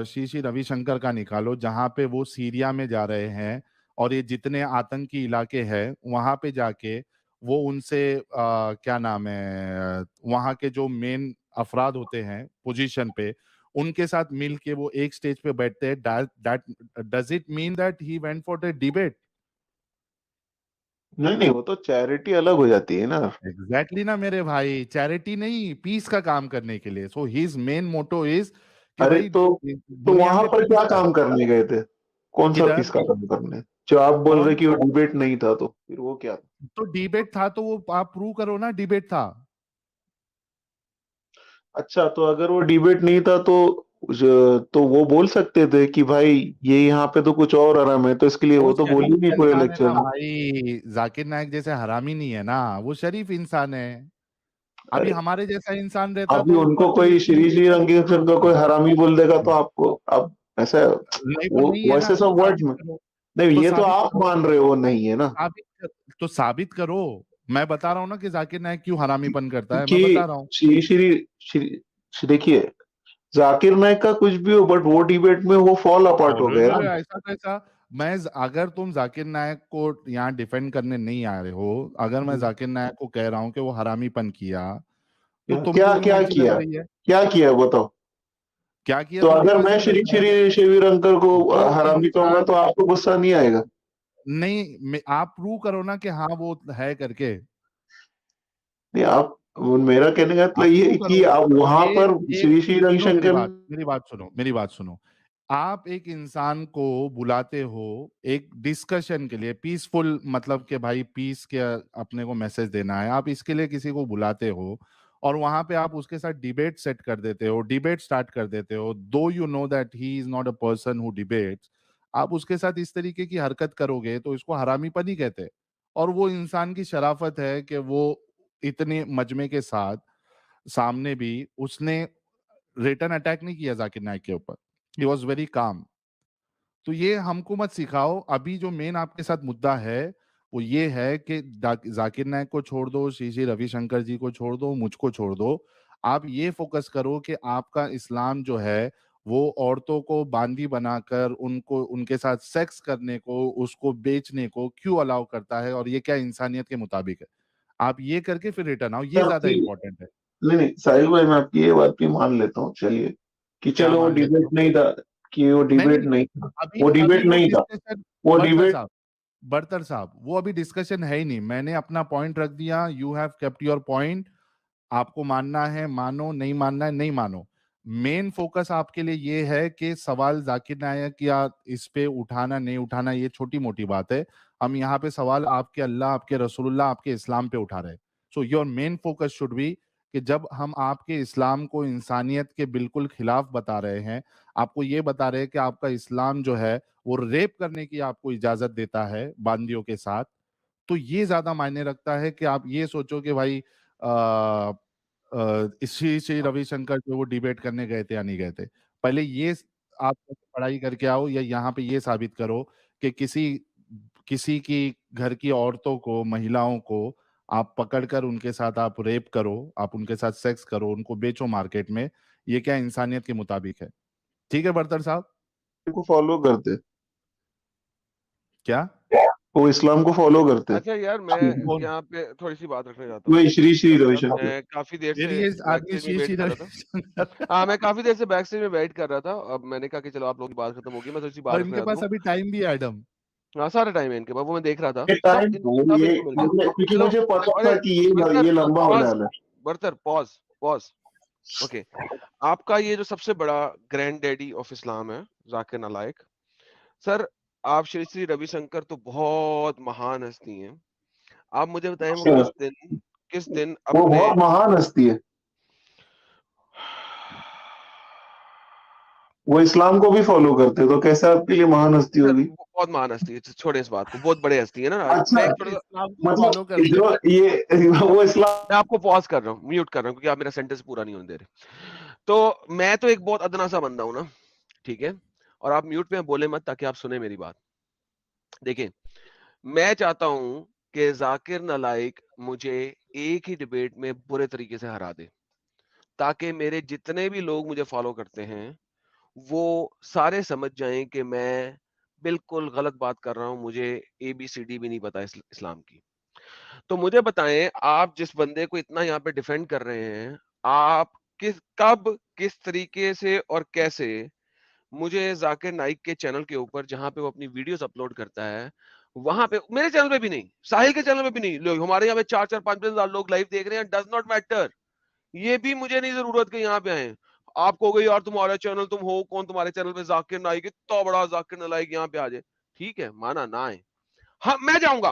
श्री श्री रविशंकर का निकालो जहां पे वो सीरिया में जा रहे हैं और ये जितने आतंकी इलाके हैं वहां पे जाके वो उनसे क्या नाम है वहां के जो मेन अफराद होते हैं पोजीशन पे उनके साथ मिल के वो एक स्टेज पे बैठते हैं। That does it mean that he went for the debate? नहीं नहीं, वो तो चैरिटी अलग हो जाती है ना। एग्जैक्टली ना मेरे भाई, चैरिटी नहीं पीस का काम करने के लिए। So his main motto is कि अरे भाई तो दुनिया वहां में पर पीस क्या है। काम करने गए थे? कौन सा किधर? पीस का काम करने? जो आप बोल रहे कौन? कि वो डिबेट नहीं था, तो फिर वो क्या था? तो डिबेट था तो वो आप प्रूव करो ना डिबेट था। अच्छा, तो अगर वो डिबेट नहीं था तो वो बोल सकते थे कि भाई ये यहाँ पे तो कुछ और आराम है, तो इसके लिए वो वो तो बोल ही शरीफ नहीं पूरे इंसान है लेक्चर ना में। भाई, जाकिर नायक जैसे हरामी नहीं है ना, वो शरीफ इंसान है। अभी अरे हमारे जैसा इंसान रहता अभी तो उनको पता कोई नहीं श्री श्री रंगीसन का कोई हरामी बोल देगा तो आपको अब ऐसा नहीं तो वो नहीं है ना, वैसे तो सब वर्ड साबित में करो। नहीं, तो ये तो साबित आप करो। मान रहे हो नहीं है ना तो साबित करो। मैं बता रहा हूँ ना कि जाकिर नायक क्यों हरामीपन करता है, मैं बता कि रहा हूँ। श्री श्री देखिए, जाकिर नाइक का कुछ भी हो, बट वो डिबेट में वो फॉल अपार्ट हो गया। अरे ऐसा कैसा? अगर तुम जाकिर नायक को यहाँ डिफेंड करने नहीं आ रहे हो, अगर मैं जाकिर नायक को कह रहा हूँ कि वो हरामीपन किया तो तुमको क्या क्यों क्या हंसी किया? लग रही है? क्या किया बताओ? क्या किया तो तुमको अगर मैं हंसी लग श्री रहा है? श्री शिविरंकर को जो हरामी कहूंगा इंसान तो आपको गुस्सा नहीं आएगा? नहीं आप प्रूव करो ना कि हाँ वो है करके। नहीं, आप मेरा कहने का मतलब आप ये प्रूव है कि करो। आप वहां ये पर ये श्री श्री सुनो मेरी रविशंकर। बात, आप एक इंसान को बुलाते हो एक डिस्कशन के लिए, पीसफुल, मतलब कि भाई पीस के अपने को मैसेज देना है, आप इसके लिए किसी को बुलाते हो और वहां पे आप उसके साथ डिबेट सेट कर देते हो, डिबेट स्टार्ट कर देते हो, दो you know that he is not a person who debates. आप उसके साथ इस तरीके की हरकत करोगे तो इसको हरामीपन ही कहते हैं। और वो इंसान की शराफत है कि वो इतने मजमे के साथ सामने भी उसने रिटर्न अटैक नहीं किया जाकिर नाइक के ऊपर। He was very calm. तो ये हमको मत सिखाओ। अभी जो मेन आपके साथ मुद्दा है वो ये है कि जाकिर नायक को छोड़ दो, श्री श्री रविशंकर जी को छोड़ दो, मुझको छोड़ दो। आप ये फोकस करो कि आपका इस्लाम जो है वो औरतों को बांदी बनाकर उनको उनके साथ सेक्स करने को, उसको बेचने को क्यों अलाउ करता है और ये क्या इंसानियत के मुताबिक है। आप ये करके फिर रिटर्न आओ, ये ज्यादा आपकी इंपॉर्टेंट है। नहीं नहीं साहिल भाई, मैं आपकी ये बात भी मान लेता हूँ, चलिए कि क्या चलो वो मान लेते डिबेट हो? नहीं था, कि वो नहीं डिबेट नहीं, नहीं था, अभी वो अभी डिबेट वो नहीं था, डिस्कशन, वो बरतर डिबेट। साहब, बरतर साहब, वो अभी डिस्कशन है ही नहीं। मैंने अपना पॉइंट रख दिया, you have kept your point. आपको मानना है मानो, नहीं मानना है नहीं मानो। मेन फोकस आपके लिए ये है कि सवाल जाकिर नायक या इस पे उठाना नहीं उठाना ये छोटी मोटी बात है। हम यहाँ पे सवाल आपके अल्लाह, आपके रसूलुल्लाह, आपके इस्लाम पे उठा रहे हैं। So your main focus should be कि जब हम आपके इस्लाम को इंसानियत के बिल्कुल खिलाफ बता रहे हैं, आपको ये बता रहे हैं कि आपका इस्लाम जो है वो रेप करने की आपको इजाजत देता है बांदियों के साथ, तो ये ज्यादा मायने रखता है कि आप ये सोचो कि भाई श्री श्री रविशंकर जो वो डिबेट करने गए थे या नहीं गए थे। पहले ये आप पढ़ाई करके आओ या यहाँ पे ये साबित करो कि किसी किसी की घर की औरतों को, महिलाओं को आप पकड़कर उनके साथ आप रेप करो, आप उनके साथ सेक्स करो, उनको बेचो मार्केट में। ये क्या इंसानियत के मुताबिक है? ठीक है बरतर साहब? को फॉलो करते, क्या? वो इस्लाम को फॉलो करते। अच्छा यार, मैं कौन? यहाँ पे थोड़ी सी बात रखना चाहता हूँ। वही श्री श्री मतलब रविशंकर। मैं काफी देर फिर से ये बैक आदमी स्टेज में श्री वेट श्री कर रहा था। रविशंकर हाँ, मैं काफी देर से बैक स्टेज में वेट कर रहा था। अब मैंने कहा कि चलो आप लोगों की बात खत्म होगी, मैं थोड़ी सी बात और रखना इनके चाहता पास हूँ। अभी टाइम भी है एडम। हाँ, सारा टाइम है इनके पास, वो मैं देख रहा था। ये सब टाइम सब ये इनको मिल गया। क्योंकि चलो, मुझे पता अरे था कि ये लंबा होने वाला है। बर्तर पॉज पॉज। ओके, आपका ये जो सबसे बड़ा ग्रैंड डैडी ऑफ इस्लाम है जाकिर नालायक सर, आप श्री श्री रविशंकर तो बहुत महान हस्ती हैं। आप मुझे बताएं वो किस दिन वो अपने बहुत महान हस्ती है। वो इस्लाम को भी फॉलो करते हैं, तो कैसे आपके लिए महान हस्ती सर होगी? वो बहुत महान हस्ती है, छोड़े इस बात को, बहुत बड़े हस्ती है ना। अच्छा, मैं एक थोड़ा सा इस्लाम को फॉलो मतलब करते जो ये वो इस्लाम मैं आपको पॉज कर रहा हूँ, म्यूट कर रहा हूँ, क्योंकि आप मेरा सेंटेंस पूरा नहीं होने दे रहे। तो मैं तो एक बहुत अदना सा बंदा हूं ना, ठीक है, और आप म्यूट में बोले मत ताकि आप सुने मेरी बात। देखिए, मैं चाहता हूं कि जाकिर नालायक मुझे एक ही डिबेट में बुरे तरीके से हरा दे, ताकि मेरे जितने भी लोग मुझे फॉलो करते हैं वो सारे समझ जाएं कि मैं बिल्कुल गलत बात कर रहा हूं, मुझे ABCD भी नहीं पता इस्लाम की। तो मुझे बताएं, आप जिस बंदे को इतना यहाँ पे डिफेंड कर रहे हैं, आप कब किस तरीके से और कैसे मुझे जाकिर नाइक के चैनल के ऊपर, जहां पे वो अपनी वीडियोस अपलोड करता है, वहां पे, मेरे चैनल पे भी नहीं, साहिल के चैनल पे भी नहीं, लोग हमारे यहाँ पे 4-4 5-5 हजार लोग लाइव देख रहे हैं, डज नॉट मैटर। ये भी मुझे नहीं जरूरत कि यहाँ पे आए। आप कहोगे यार तुम्हारा चैनल, तुम हो कौन, तुम्हारे चैनल पे जाकिर नाइक, इतना बड़ा जाकिर नाइक यहाँ पे आ जाए, ठीक है, माना ना आए, हाँ मैं जाऊंगा।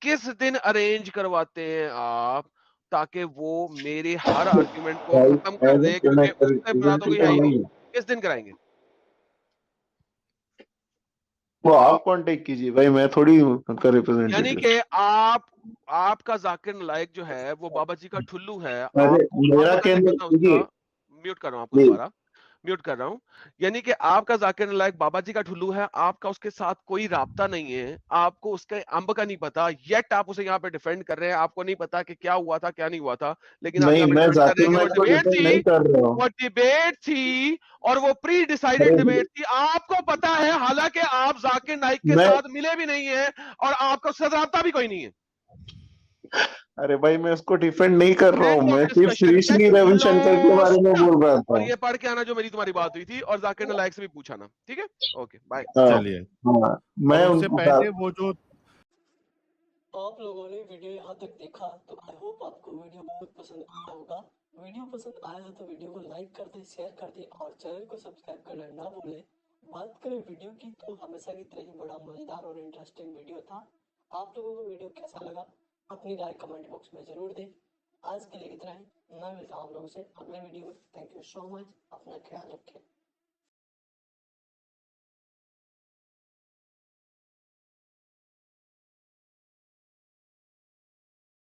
किस दिन अरेंज करवाते हैं आप, ताकि वो मेरे हर आर्ग्यूमेंट को खत्म कर एज दे, ए क्योंकि उससे बड़ा तो कोई है ही नहीं। नहीं, किस दिन कराएंगे? वो आप कांटेक्ट कीजिए भाई, मैं थोड़ी उनका यानी रिप्रेजेंटेटिव। कि आपका जाकिर नाइक जो है वो बाबा जी का ठुल्लू है, अरे आपको मेरा अंब का नहीं कहने पता देखिए, उसका। म्यूट कर रहा हूं आपको जी दोबारा, म्यूट कर रहा हूं। यानी कि आपका जाकिर नाइक बाबा जी का ठुल्लू है, आपका उसके साथ कोई राब्ता नहीं है, आपको उसके अंब का नहीं पता, येट आप उसे यहाँ पे डिफेंड कर रहे हैं, आपको नहीं पता कि क्या हुआ था क्या नहीं हुआ था, लेकिन आप नहीं, यहाँ पे मैं डिफेंड कर रहे जाकिर हैं कि नाइक को डिफेंड नहीं कर रहा हूँ। वो डिबेट थी और वो प्री डिसाइडेड अरे डिबेट थी, आपको पता है, हालांकि आप जाकिर नाइक के मैं साथ मिले भी नहीं है और आपका उससे राब्ता भी कोई नहीं है। अरे भाई, मैं उसको डिफेंड नहीं कर रहा हूँ, एंड ऑफ मैं सिर्फ डिस्कशन, श्री श्री गेट रविशंकर के बारे में लॉस्ट। बोल रहा और था। ये पढ़ के आना जो मेरी तुम्हारी बात हुई थी, और जाकिर नाइक से भी पूछा ना, ठीक है, ओके बाय। हाँ, चलिए, हाँ, और मैं उससे उनके पहले साथ वो जो आप लोगों ने वीडियो यहाँ तक देखा तो आई होप आपको वीडियो बहुत पसंद आया होगा। वीडियो पसंद आया तो वीडियो को लाइक कर दें, शेयर कर दें और चैनल को सब्सक्राइब करना ना भूलें। बात करें वीडियो की तो हमेशा की तरह ही बड़ा मज़ेदार और इंटरेस्टिंग वीडियो था। आप लोगों को वीडियो कैसा लगा अपनी राय कमेंट बॉक्स में ज़रूर दें। आज के लिए इतना ही, मैं मिलता हूँ आप लोगों से अगले वीडियो में। थैंक यू सो मच, अपना ख्याल रखें।